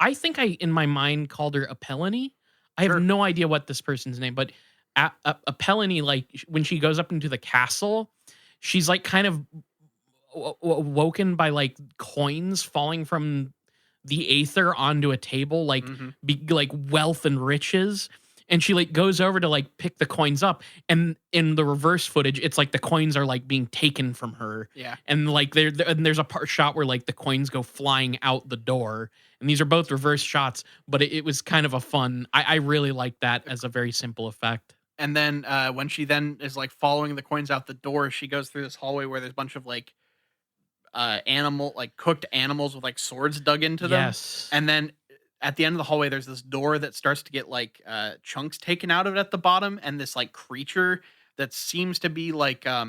I think I in my mind called her Apellany. I have Sure. no idea what this person's name, but Apellany, like when she goes up into the castle, she's like kind of woken by like coins falling from the aether onto a table, like Hmm. like wealth and riches. And she like goes over to like pick the coins up, and in the reverse footage, it's like the coins are like being taken from her, Yeah. and like and there's a shot where like the coins go flying out the door, and these are both reverse shots, but it was kind of a fun. I really like that as a very simple effect. And then when she then is like following the coins out the door, she goes through this hallway where there's a bunch of like cooked animals with like swords dug into them. Yes, And then at the end of the hallway there's this door that starts to get like chunks taken out of it at the bottom, and this like creature that seems to be like stop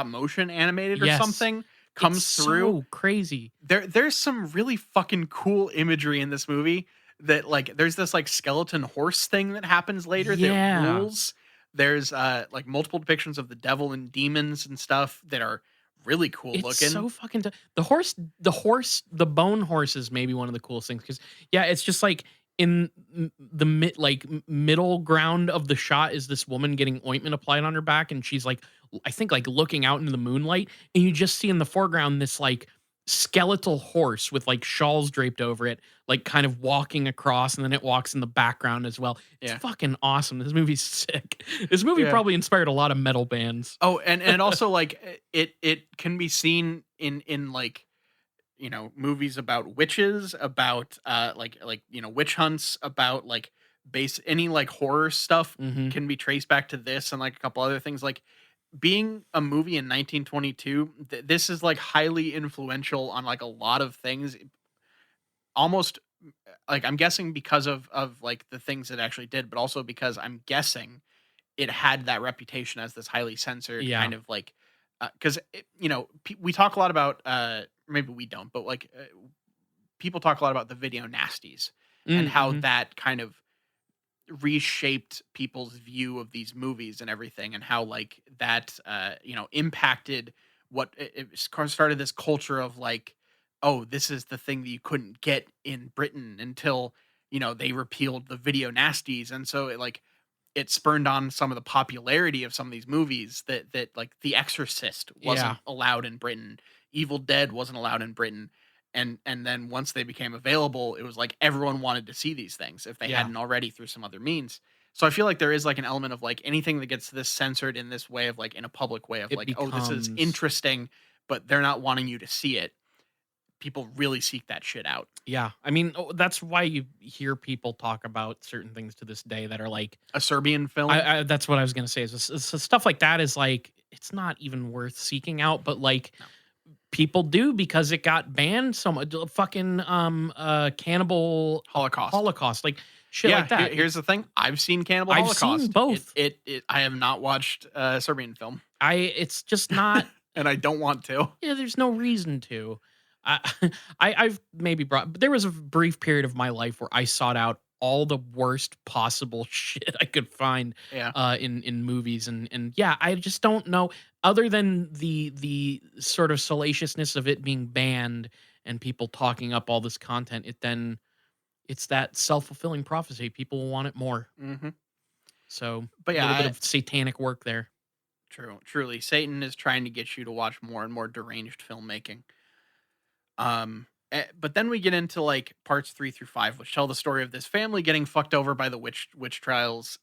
motion animated or yes, something it's comes through. so crazy. There's some really fucking cool imagery in this movie, that like there's this like skeleton horse thing that happens later that Yeah. rules. There's like multiple depictions of the devil and demons and stuff that are really cool It's looking. so fucking the bone horse is maybe one of the coolest things because yeah, it's just like in the middle ground of the shot is this woman getting ointment applied on her back, and she's like, I think like looking out into the moonlight, and you just see in the foreground this like skeletal horse with like shawls draped over it, like kind of walking across, and then it walks in the background as well. It's Yeah. fucking awesome. This movie's sick. This movie Yeah. probably inspired a lot of metal bands. Oh, and also like it can be seen in like movies about witches, about witch hunts, about like base any like horror stuff Hmm. can be traced back to this and like a couple other things. Like being a movie in 1922, this is like highly influential on like a lot of things. Almost like I'm guessing because of like the things it actually did, but also because I'm guessing it had that reputation as this highly censored Yeah. kind of like because we talk a lot about maybe we don't, but like people talk a lot about the video nasties and how Mm-hmm. that kind of reshaped people's view of these movies and everything, and how like that impacted what started this culture of like, oh, this is the thing that you couldn't get in Britain until they repealed the video nasties, and so it spurned on some of the popularity of some of these movies that like The Exorcist Yeah. wasn't allowed in Britain, Evil Dead wasn't allowed in Britain, and then once they became available, it was like everyone wanted to see these things if they Yeah. hadn't already through some other means. So I feel like there is like an element of like anything that gets this censored in this way of like in a public way of It like, oh, this is becomes interesting, but they're not wanting you to see it. People really seek that shit out. yeah. I mean, that's why you hear people talk about certain things to this day that are like A Serbian film. I that's what I was gonna say is stuff like that is like it's not even worth seeking out, but like No. people do because it got banned so much. Fucking cannibal Holocaust. Holocaust, like shit Yeah, like that. here's the thing. I've seen Cannibal I've seen Holocaust. both. I have not watched a Serbian film, It's just not. and I don't want to. Yeah, there's no reason to. I, I've maybe brought, but there was a brief period of my life where I sought out all the worst possible shit I could find Yeah. in movies, and yeah, I just don't know. Other than the sort of salaciousness of it being banned and people talking up all this content, it's that self fulfilling prophecy. People will want it more. Mhm. So But a yeah, little bit of satanic work there. truly, Satan is trying to get you to watch more and more deranged filmmaking. But then we get into like parts 3 through 5, which tell the story of this family getting fucked over by the witch trials,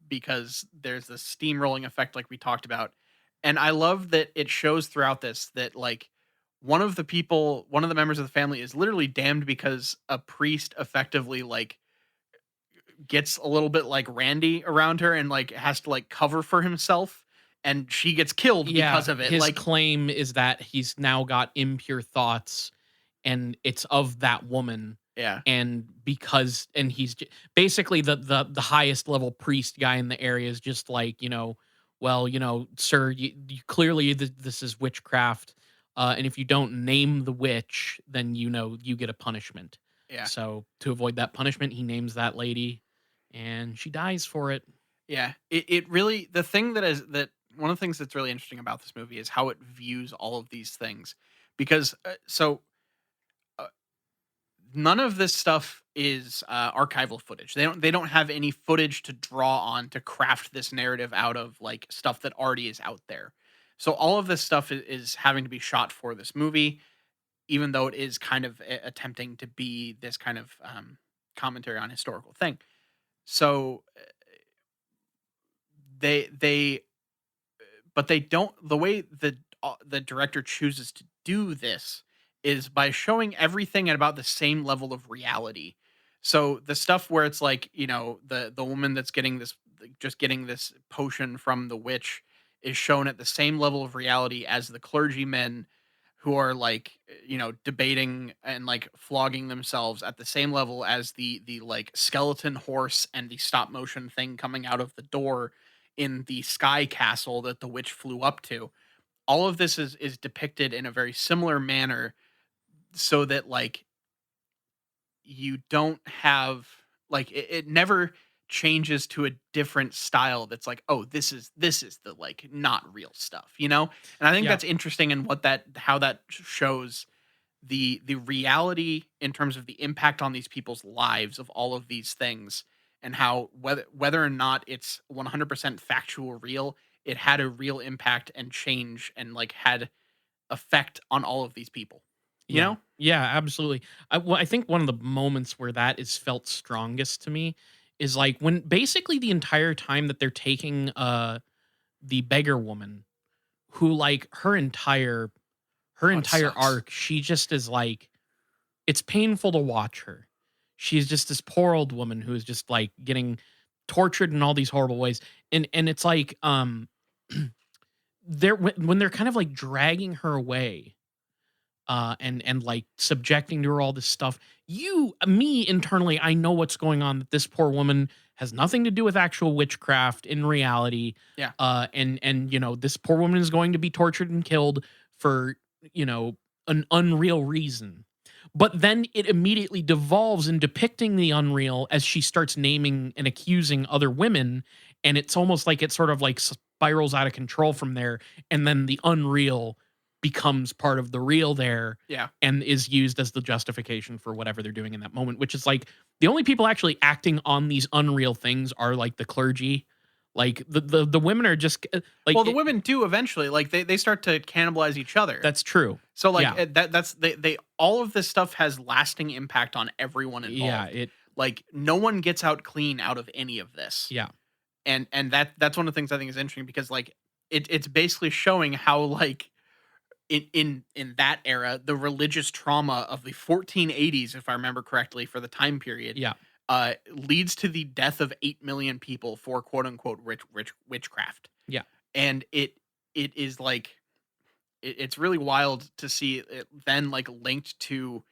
because there's this steamrolling effect, like we talked about. And I love that it shows throughout this that like one of the members of the family is literally damned because a priest effectively like gets a little bit like Randy around her and like has to like cover for himself, and she gets killed Yeah, because of it. his Like, claim is that he's now got impure thoughts, and it's of that woman, yeah, and because and he's basically the highest level priest guy in the area is just like, well, sir, you clearly this is witchcraft, and if you don't name the witch, then you get a punishment. yeah. So to avoid that punishment, he names that lady, and she dies for it. Yeah, it really the thing that is that one of the things that's really interesting about this movie is how it views all of these things, because uh, none of this stuff is archival footage. They don't have any footage to draw on to craft this narrative out of like stuff that already is out there. So all of this stuff is having to be shot for this movie, even though it is kind of attempting to be this kind of commentary on historical thing. So they but they don't the way the director chooses to do this is by showing everything at about the same level of reality. So the stuff where it's like, the woman that's getting this just getting this potion from the witch is shown at the same level of reality as the clergymen who are like, debating and like flogging themselves, at the same level as the like skeleton horse and the stop motion thing coming out of the door in the sky castle that the witch flew up to. All of this is depicted in a very similar manner, so that like you don't have like it never changes to a different style that's like, oh, this is the like not real stuff, and I think Yeah. that's interesting in how that shows the reality in terms of the impact on these people's lives of all of these things, and how whether or not it's 100% factual real, it had a real impact and change and like had effect on all of these people you Yeah. know Yeah, absolutely. I think one of the moments where that is felt strongest to me is like when basically the entire time that they're taking the beggar woman, who like her Oh, it entire sucks. arc, she just is like it's painful to watch her. She's just this poor old woman who is just like getting tortured in all these horrible ways. And it's like they're when they're kind of like dragging her away, and like subjecting to her all this stuff. Me internally, I know what's going on. That this poor woman has nothing to do with actual witchcraft in reality. Yeah. And this poor woman is going to be tortured and killed for an unreal reason. But then it immediately devolves in depicting the unreal as she starts naming and accusing other women, and it's almost like it sort of like spirals out of control from there, and then the unreal becomes part of the real there Yeah. and is used as the justification for whatever they're doing in that moment, which is like The only people actually acting on these unreal things are like the clergy. Like the women are just like Well, the women do eventually, like they start to cannibalize each other. that's true. So like Yeah. that's they all of this stuff has lasting impact on everyone Yeah, involved. Like no one gets out clean out of any of this. yeah. And that's one of the things I think is interesting because like it's basically showing how like in that era the religious trauma of the 1480s, if I remember correctly, for the time period, Yeah. leads to the death of 8 million people for quote unquote rich witchcraft. Yeah. And it is like it's really wild to see it then like linked to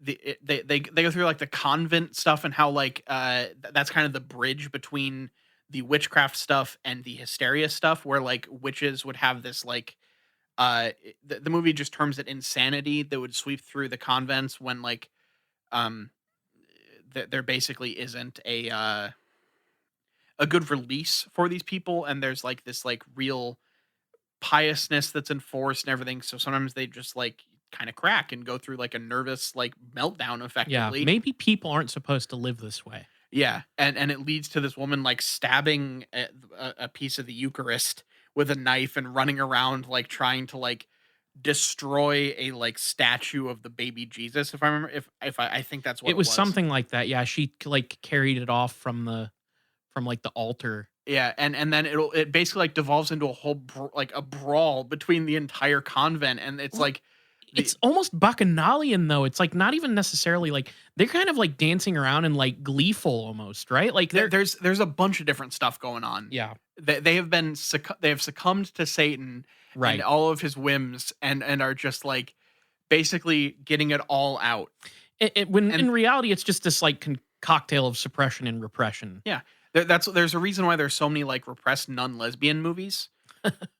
they go through like the convent stuff and how like that's kind of the bridge between the witchcraft stuff and the hysteria stuff where like witches would have this like the movie just terms it insanity that would sweep through the convents when like um there basically isn't a good release for these people, and there's like this like real piousness that's enforced and everything. So sometimes they just like kind of crack and go through like a nervous like meltdown Yeah. effectively. Maybe people aren't supposed to live this way. Yeah, and it leads to this woman like stabbing a piece of the Eucharist with a knife and running around like trying to like destroy a like statue of the baby Jesus. If I remember, if I think that's what It it was was. something like that. Yeah, she like carried it off from like the altar. Yeah, and then it basically like devolves into a whole like a brawl between the entire convent, and it's Well, like the it's almost bacchanalian though. It's like not even necessarily like they're kind of like dancing around and like gleeful almost, right? Like they're there's a bunch of different stuff going on. yeah, They have been they have succumbed to Satan and right. all of his whims, and are just like basically getting it all out. When And in reality, it's just this like cocktail of suppression and repression. yeah, there's a reason why there's so many like repressed nun lesbian movies.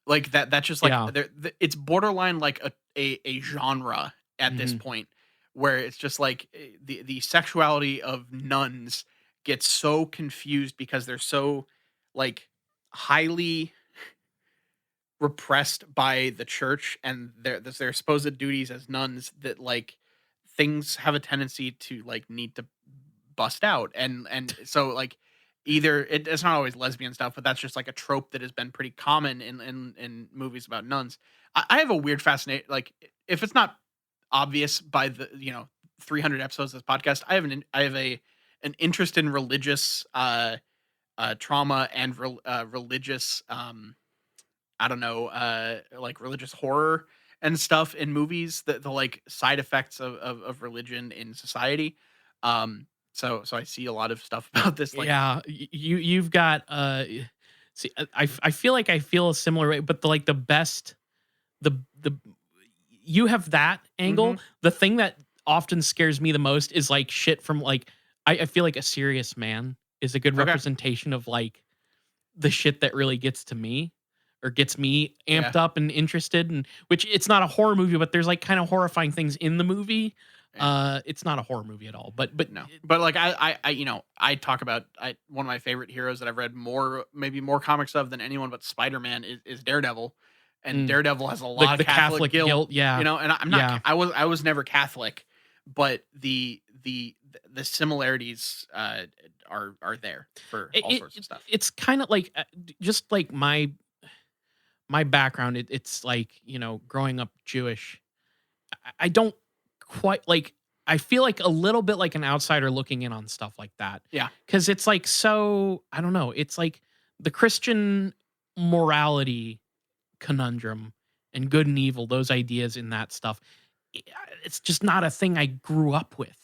Like that's just like Yeah. it's borderline like a genre at this Mhm. point where it's just like the sexuality of nuns gets so confused because they're so like highly repressed by the church and their supposed duties as nuns that like things have a tendency to like need to bust out and so like either it's not always lesbian stuff, but that's just like a trope that has been pretty common in movies about nuns. I have a weird fascination, like if it's not obvious by the 300 episodes of this podcast, I have an interest in religious trauma and religious I don't know, like religious horror and stuff in movies, the like side effects of religion in society. So I see a lot of stuff about this, like, Yeah, you've got see I feel like I feel a similar way, but the best the you have that angle. mhm, The thing that often scares me the most is like shit from like I feel like A Serious Man is a good okay, representation of like the shit that really gets to me or gets me yeah, amped up and interested and which it's not a horror movie, but there's like kind of horrifying things in the movie. yeah, It's not a horror movie at all, but no, but like I talk about one of my favorite heroes that I've read maybe more comics of than anyone but Spider-Man is Daredevil, and mm, Daredevil has a lot the of Catholic Catholic guilt, guilt, yeah, and I'm not yeah. I was never Catholic, but the similarities are there for all sorts of stuff. It's kind of like just like my background. It's like growing up Jewish. I don't quite like. I feel like a little bit like an outsider looking in on stuff like that Yeah. because it's like so. I don't know. It's like the Christian morality conundrum and good and evil. Those ideas in that stuff. i- It's just not a thing I grew up with.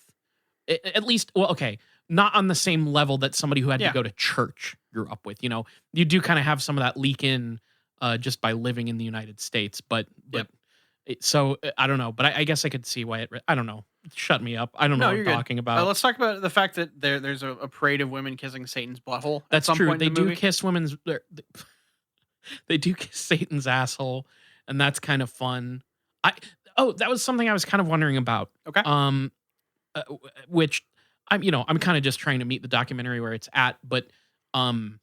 At least, well, okay, not on the same level that somebody who had to Yeah. go to church grew up with. You do kind of have some of that leak in just by living in the United States, but Yep. so I don't know, but I guess I could see why I don't know. Shut me up. I don't know No, what I'm you're good. talking about. Let's talk about the fact that there's a parade of women kissing Satan's butthole at That's some true. point They in the do movie. kiss they do kiss Satan's asshole, and that's kind of fun. I that was something I was kind of wondering about. Okay. Um, which I'm kind of just trying to meet the documentary where it's at, but um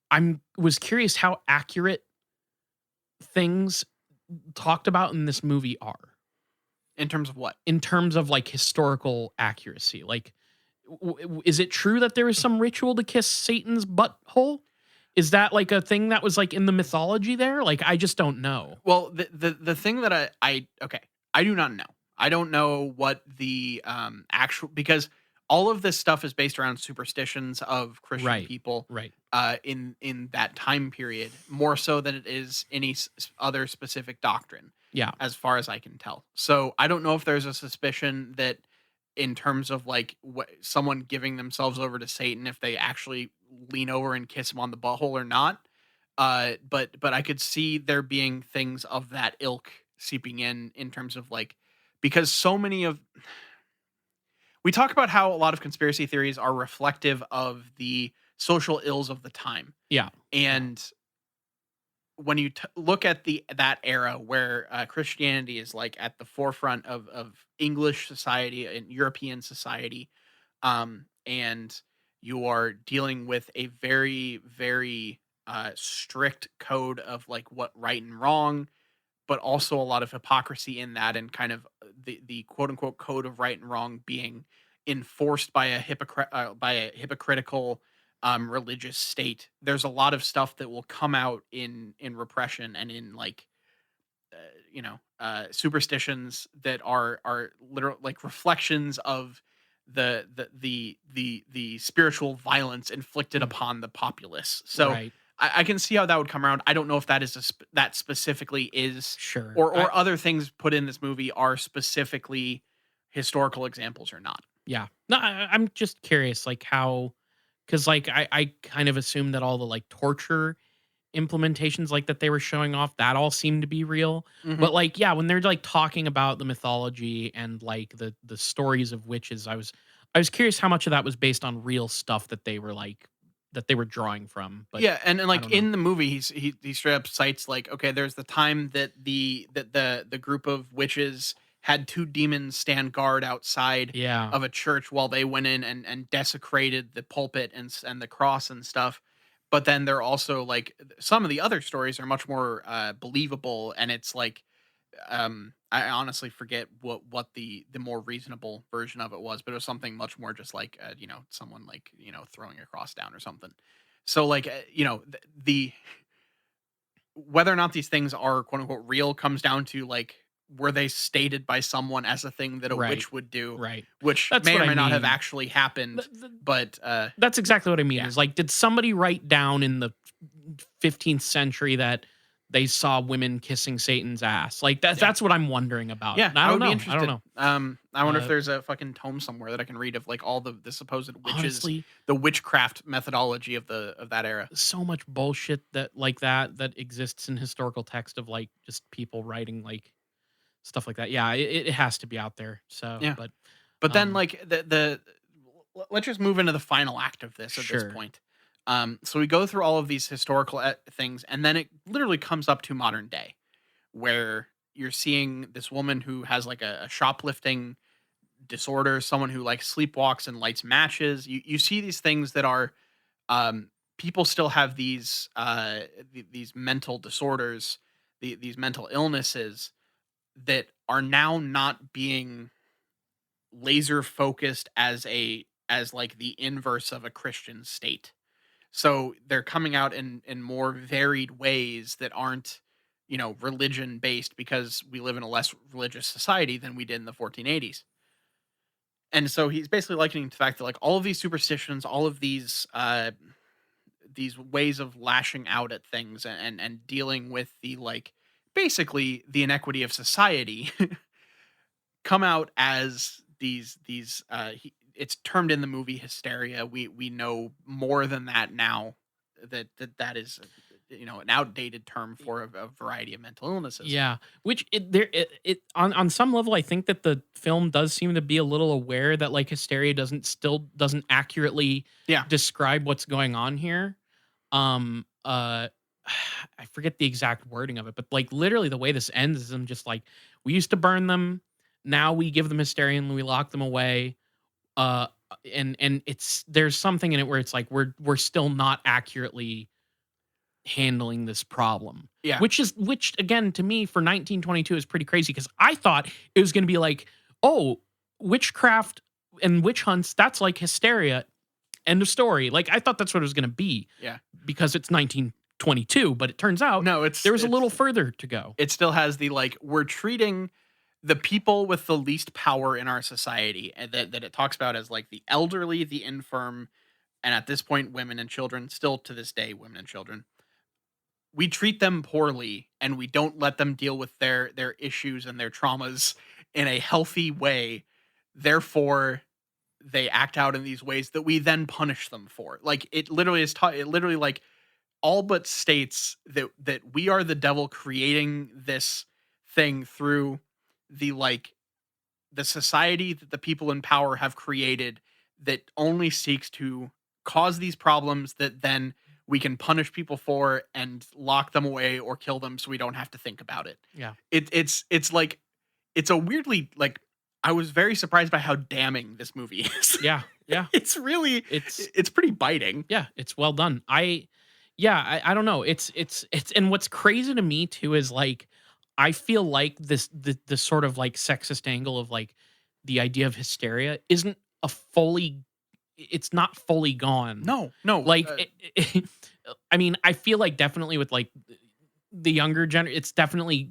I'm was curious how accurate things talked about in this movie are In terms of what? in terms of like historical accuracy. Like Is it true that there is some ritual to kiss Satan's butthole? Is that like a thing that was like in the mythology there? Like, I just don't know. Well, the thing that I okay, I do not know. I don't know what the actual, because all of this stuff is based around superstitions of Christian Right. people Right. in that time period, more so than it is any other specific doctrine, Yeah. as far as I can tell. So I don't know if there's a suspicion that, in terms of like someone giving themselves over to Satan, if they actually lean over and kiss him on the butthole or not. But I could see there being things of that ilk seeping in terms of like, because so many of, we talk about how a lot of conspiracy theories are reflective of the social ills of the time. Yeah. And when you look at that era where Christianity is like at the forefront of English society and European society, and you are dealing with a very very strict code of like what right and wrong, but also a lot of hypocrisy in that, and kind of the quote unquote code of right and wrong being enforced by a hypocritical religious state. There's a lot of stuff that will come out in repression and in like uh, superstitions that are literal like reflections of the spiritual violence inflicted Mm. upon the populace. So Right. I can see how that would come around. I don't know if that is that specifically is, Sure. or other things put in this movie are specifically historical examples or not. Yeah. No, I'm just curious, like how, because like I kind of assumed that all the like torture implementations like that they were showing off, that all seemed to be real. Hmm. But like, yeah, when they're like talking about the mythology and like the stories of witches, I was curious how much of that was based on real stuff that they were like that they were drawing from. But Yeah, and I like don't know. in the movie, he straight up cites like, okay, there's the time that the group of witches had two demons stand guard outside Yeah. of a church while they went in and desecrated the pulpit and the cross and stuff. But then they're also like, some of the other stories are much more believable, and it's like, I honestly forget what the more reasonable version of it was, but it was something much more just like someone like throwing a cross down or something. So like the whether or not these things are quote unquote real comes down to like, were they stated by someone as a thing that a Right. witch would do, Right. which That's may what or I may not have mean. actually happened. Th- th- But That's exactly what I mean. yeah, Is like, did somebody write down in the 15th century that they saw women kissing Satan's ass? Like yeah. that's what I'm wondering about. Yeah, And I I don't would be know. I don't interested. know. I wonder if Uh, there's a fucking tome somewhere that I can read of like all the supposed witches, Honestly, the witchcraft methodology of that era. so much bullshit that exists in historical text of like just people writing like stuff like that. Yeah, it has to be out there. So, Yeah, but but then um, like let's just move into the final act of this at this sure. point. So we go through all of these historical things, and then it literally comes up to modern day, where you're seeing this woman who has like a shoplifting disorder, someone who like sleepwalks and lights matches. You see these things that are, people still have these these mental disorders, these mental illnesses that are now not being laser focused as like the inverse of a Christian state. So they're coming out in more varied ways that aren't religion based, because we live in a less religious society than we did in the 1480s. And so he's basically likening the fact that like all of these superstitions, all of these ways of lashing out at things and dealing with the like basically the inequity of society come out as it's termed in the movie hysteria. We know more than that now, that is an outdated term for a variety of mental illnesses. Yeah, which it on some level, I think that the film does seem to be a little aware that like hysteria doesn't accurately Yeah. describe what's going on here. Um, uh, I forget the exact wording of it, but like literally the way this ends is them just like, we used to burn them, now we give them hysteria and we lock them away. Uh, and it's there's something in it where it's like we're still not accurately handling this problem. Yeah. Which again to me for 1922 is pretty crazy because I thought it was going to be like, oh, witchcraft and witch hunts, that's like hysteria. End of story. Like, I thought that's what it was going to be Yeah. because it's 1922, but it turns out No, there was a little further to go. it still has the, like, we're treating the people with the least power in our society, and that it talks about as, like, the elderly, the infirm, and at this point, women and children, still to this day, women and children. We treat them poorly, and we don't let them deal with their issues and their traumas in a healthy way. Therefore, they act out in these ways that we then punish them for. Like, it literally it literally, like, all but states that we are the devil creating this thing through the, like, the society that the people in power have created that only seeks to cause these problems that then we can punish people for and lock them away or kill them so we don't have to think about it. Yeah. It's like, it's a weirdly, like, I was very surprised by how damning this movie is. Yeah. Yeah. It's really It's it's pretty biting. Yeah, it's well done. I don't know. It's and what's crazy to me too is like I feel like the sort of like sexist angle of like the idea of hysteria isn't a fully it's not fully gone. No, no. Like I mean, I feel like definitely with like the younger it's definitely,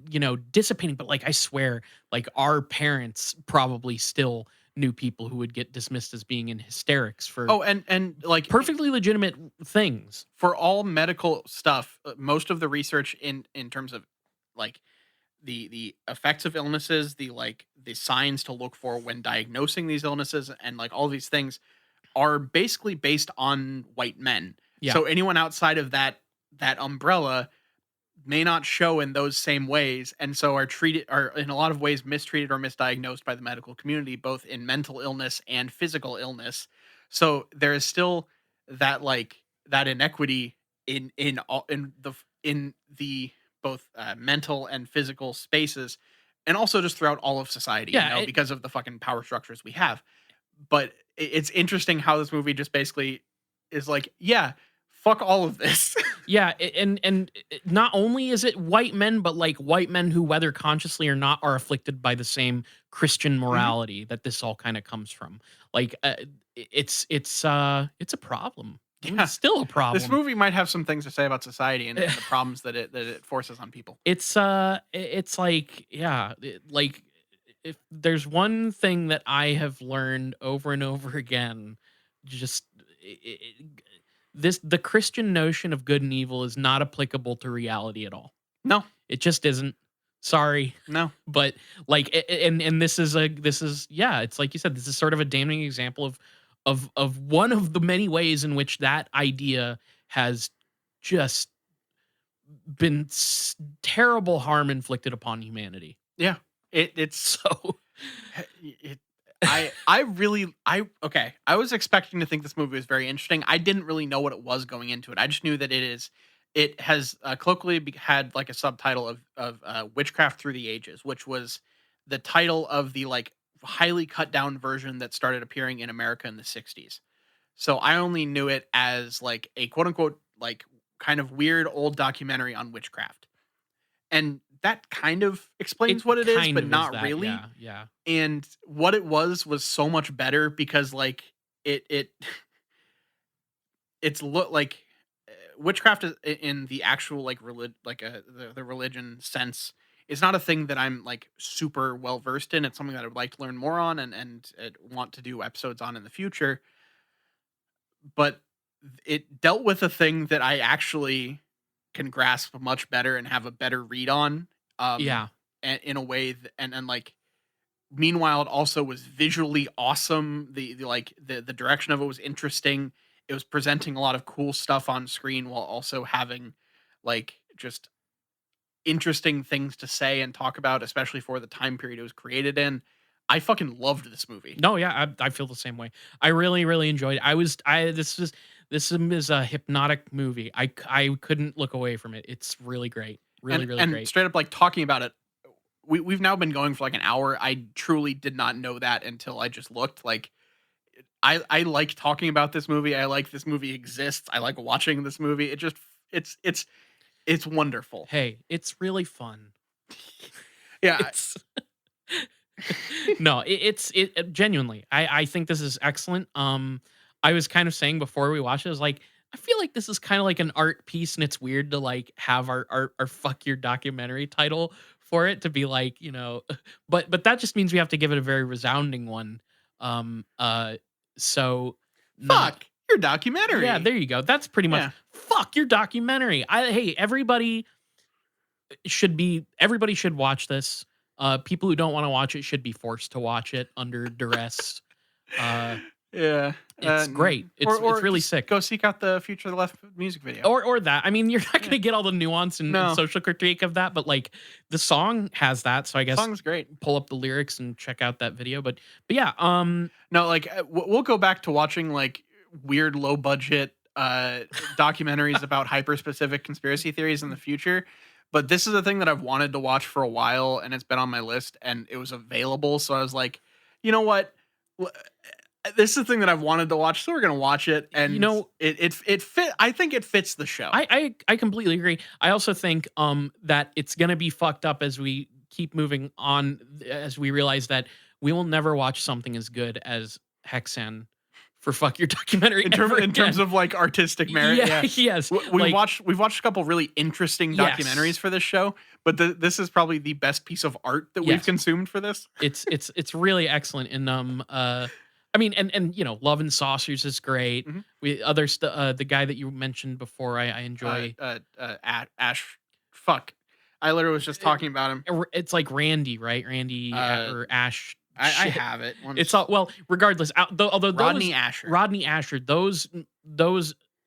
dissipating, but like I swear like our parents probably still knew people who would get dismissed as being in hysterics for Oh, and like, perfectly legitimate things. for all medical stuff, most of the research in terms of, like, the effects of illnesses, the, like, the signs to look for when diagnosing these illnesses, and, like, all these things are basically based on white men. Yeah. So anyone outside of that umbrella may not show in those same ways, and so are in a lot of ways mistreated or misdiagnosed by the medical community, both in mental illness and physical illness. So there is still that, like, that inequity in the both mental and physical spaces, and also just throughout all of society, Yeah, because of the fucking power structures we have. But it's interesting how this movie just basically is like, yeah, fuck all of this. yeah, and not only is it white men, but like white men who, whether consciously or not, are afflicted by the same Christian Mhm. morality that this all kind of comes from. Like, it's a problem. I mean, Yeah. it's still a This problem. movie might have some things to say about society and the problems that it forces on people. It's like, yeah, like if there's one thing that I have learned over and over again, just the Christian notion of good and evil is not applicable to reality at all. No, It just isn't. Sorry, no. but like, and this is yeah. It's like you said. This is sort of a damning example of one of the many ways in which that idea has just been terrible harm inflicted upon humanity. Yeah. It's So it I really okay. I was expecting to think this movie was very interesting. I didn't really know what it was going into it. I just knew that it has colloquially had, like, a subtitle of Witchcraft Through the Ages, which was the title of the, like, highly cut down version that started appearing in America in the 60s. So I only knew it as, like, a quote unquote, like, kind of weird old documentary on witchcraft. And that kind of it explains what it is, kind but of is not that. really. Yeah, yeah, And what it was so much better because, like, it it's like, witchcraft is in the actual, like, the religion sense is not a thing that I'm, like, super well versed in. It's something that I would like to learn more on and want to do episodes on in the future. But it dealt with a thing that I actually can grasp much better and have a better read on, yeah. in a way and like, meanwhile, it also was visually awesome. The direction of it was interesting. It was presenting a lot of cool stuff on screen while also having, like, just interesting things to say and talk about, especially for the time period it was created in. I fucking loved this movie. No, yeah, I feel the same way. I really, really enjoyed it. This is a hypnotic movie. I couldn't look away from it. It's really great. Really, really And great. straight up, like, talking about it, we've now been going for like an hour. I truly did not know that until I just looked. Like, I like talking about this movie. I like this movie exists. I like watching this movie. It just it's wonderful. Hey, it's really fun. Yeah, It's No, genuinely. I think this is excellent. I was kind of saying before we watched it, I was like, I feel like this is kind of like an art piece, and it's weird to like have our fuck your documentary title for it to be like, but that just means we have to give it a very resounding one. Um, uh, so not Fuck your Yeah, documentary. there you go. That's pretty much Yeah. fuck your documentary. Hey, everybody should watch this. People who don't want to watch it should be forced to watch it under duress. Uh, Yeah. it's great. It's Or really just sick. go seek out the Future of the Left music video. Or that. I mean, you're not Yeah. gonna get all the nuance and No, social critique of that, but like the song has that. So I guess song's great. pull up the lyrics and check out that video. But yeah, No, like we'll go back to watching like weird low budget documentaries about hyper specific conspiracy theories in the future. But this is a thing that I've wanted to watch for a while, and it's been on my list, and it was available. So I was like, you know what? L- This is the thing that I've wanted to watch, so we're gonna watch it. you And know, it fit. I think it fits the show. I completely agree. I also think that it's gonna be fucked up as we keep moving on, as we realize that we will never watch something as good as Häxan for fuck your documentary In terms of like artistic merit. yeah, Yeah. yes. We've watched a couple really interesting Yes. documentaries for this show, but this is probably the best piece of art that we've Yes. consumed for this. It's really excellent. And I mean, and Love and Saucers is great. Mhm. The guy that you mentioned before, I enjoy. Ash, fuck, I literally was just talking about him. It's like Randy, right? Randy or Ash. I shit. have it. It's all well. Regardless, although Rodney those, Asher. Rodney Asher, those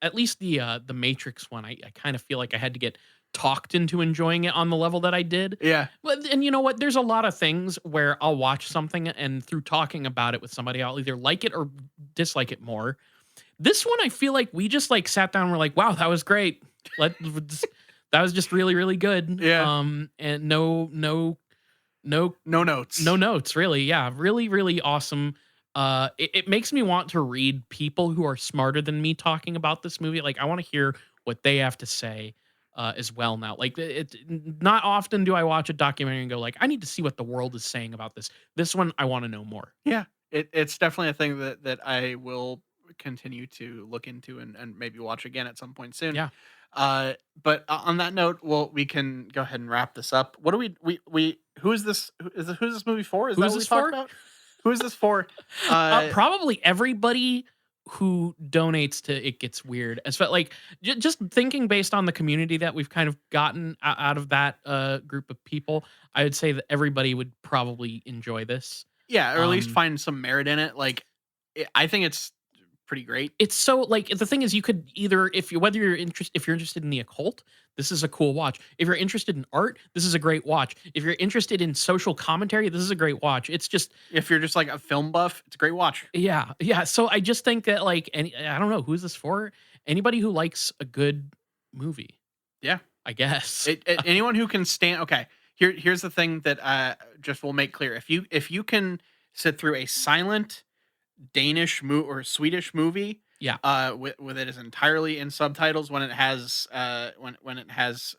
at least the Matrix one, I kind of feel like I had to get talked into enjoying it on the level that I did. Yeah, Well, and you know what? There's a lot of things where I'll watch something and through talking about it with somebody, I'll either like it or dislike it more. This one, I feel like we just like sat down and we're like, wow, that was great. That was just really, really good. Yeah. And no no notes. no notes, really. Yeah, really, really awesome. It makes me want to read people who are smarter than me talking about this movie. Like, I want to hear what they have to say as well. Now, like, not often do I watch a documentary and go like, I need to see what the world is saying about this. This one, I want to know more. Yeah, it's definitely a thing that I will continue to look into and maybe watch again at some point soon. Yeah. But on that note, well, we can go ahead and wrap this up. What do we who is this? Who's this movie for? Is Who that is what we this talked for? about? Who is this for? Probably everybody who donates to It Gets Weird. As like just thinking based on the community that we've kind of gotten out of that group of people, I would say that everybody would probably enjoy this. Yeah, or at least Um, find some merit in it. Like, I think it's pretty great. It's so like the thing is you could either if you're interested in the occult, this is a cool watch. If you're interested in art, this is a great watch. If you're interested in social commentary, this is a great watch. It's just If you're just like a film buff, it's a great watch. yeah. So I just think that like I don't know who's this for. Anybody who likes a good movie, Yeah. I guess. Anyone who can stand. Okay, here's the thing that just will make clear. If you can sit through a silent Danish or Swedish movie, Yeah. with it is entirely in subtitles when it has when it has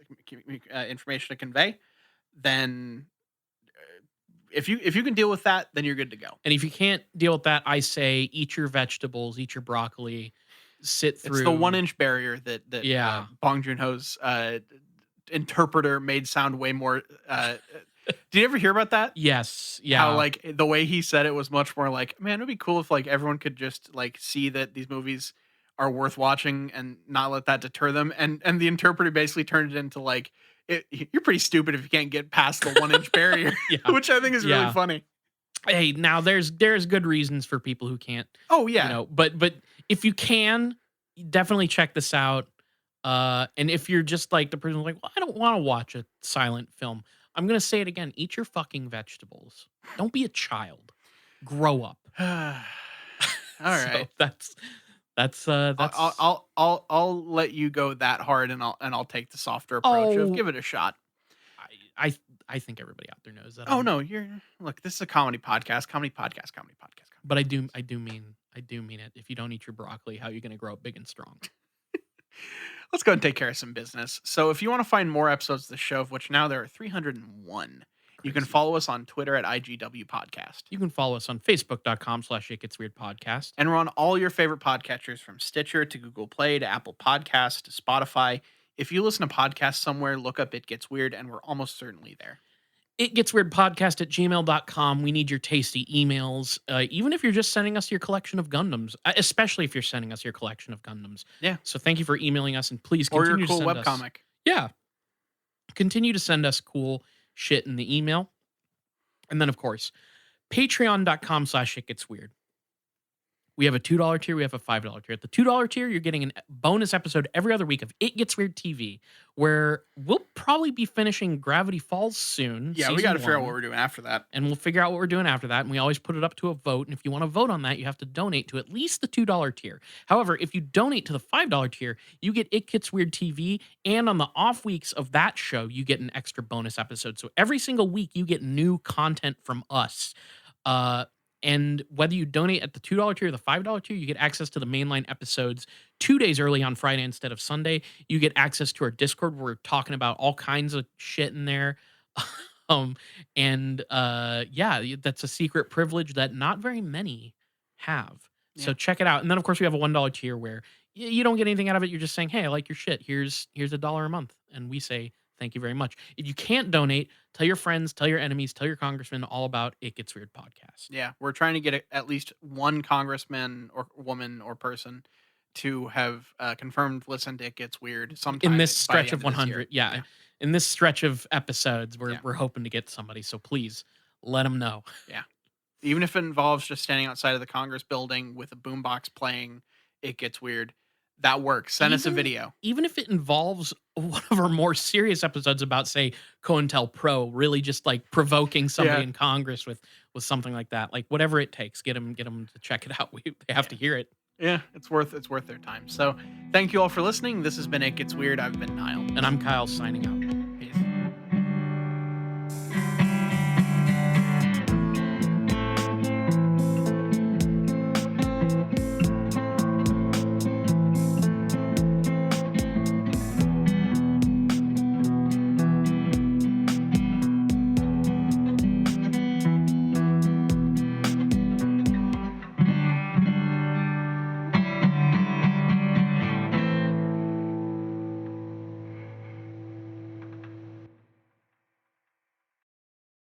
information to convey, then if you can deal with that, then you're good to go. And if you can't deal with that, I say eat your vegetables, eat your broccoli, sit through It's the 1-inch barrier that Yeah. Bong Joon-ho's interpreter made sound way more. Did you ever hear about that? Yes. Yeah. How like the way he said it was much more like, man, it'd be cool if like everyone could just like see that these movies are worth watching and not let that deter them. And the interpreter basically turned it into like, you're pretty stupid if you can't get past the 1-inch barrier, Yeah. which I think is really Yeah. funny. Hey, now there's good reasons for people who can't, Oh yeah, but if you can, definitely check this out. And if you're just like the person who's like, well, I don't want to watch a silent film. I'm gonna say it again. Eat your fucking vegetables. Don't be a child. Grow up. all right. So that's I'll let you go that hard, and I'll take the softer approach of Oh. give it a shot. I think everybody out there knows that. Oh no, look. This is a comedy podcast. Comedy podcast. But I do mean it. If you don't eat your broccoli, how are you gonna grow up big and strong? Let's go and take care of some business. So if you want to find more episodes of the show, of which now there are 301, You can Crazy. follow us on Twitter at IGW Podcast. You can follow us on Facebook.com/itgetsweirdpodcast. And we're on all your favorite podcatchers from Stitcher to Google Play to Apple Podcasts to Spotify. If you listen to podcasts somewhere, look up It Gets Weird, and we're almost certainly there. itgetsweirdpodcast@gmail.com. We need your tasty emails. Even if you're just sending us your collection of Gundams, especially if you're sending us your collection of Gundams. Yeah. So thank you for emailing us, and please Or continue your cool to send us. webcomic. Yeah. Continue to send us cool shit in the email. And then, of course, patreon.com/itgetsweird. We have a $2 tier. We have a $5 tier. At the $2 tier, you're getting a bonus episode every other week of It Gets Weird TV, where we'll probably be finishing Gravity Falls soon. Yeah, we got to figure out what we're doing after that. And we'll figure out what we're doing after that. And we always put it up to a vote. And if you want to vote on that, you have to donate to at least the $2 tier. However, if you donate to the $5 tier, you get It Gets Weird TV. And on the off weeks of that show, you get an extra bonus episode. So every single week, you get new content from us. And whether you donate at the $2 tier or the $5 tier, you get access to the mainline episodes 2 days early on Friday instead of Sunday. You get access to our Discord where we're talking about all kinds of shit in there. Yeah, that's a secret privilege that not very many have. So Yeah. check it out. And then, of course, we have a $1 tier where you don't get anything out of it. You're just saying, hey, I like your shit. Here's $1 a month. And we say, thank you very much. If you can't donate, tell your friends, tell your enemies, tell your congressman all about It Gets Weird podcast. Yeah, we're trying to get at least one congressman or woman or person to have confirmed listen to It Gets Weird sometime In this by the stretch end of this 100. year. Yeah. In this stretch of episodes, Yeah. we're hoping to get somebody. So please let them know. Yeah. Even if it involves just standing outside of the Congress building with a boombox playing It Gets Weird, that works. Send us a video. Even if it involves one of our more serious episodes about, say, COINTELPRO, really just like provoking somebody in Congress with something like that. Like whatever it takes, get them to check it out. They have to hear it. Yeah, it's worth their time. So thank you all for listening. This has been It Gets Weird. I've been Niall. And I'm Kyle signing out.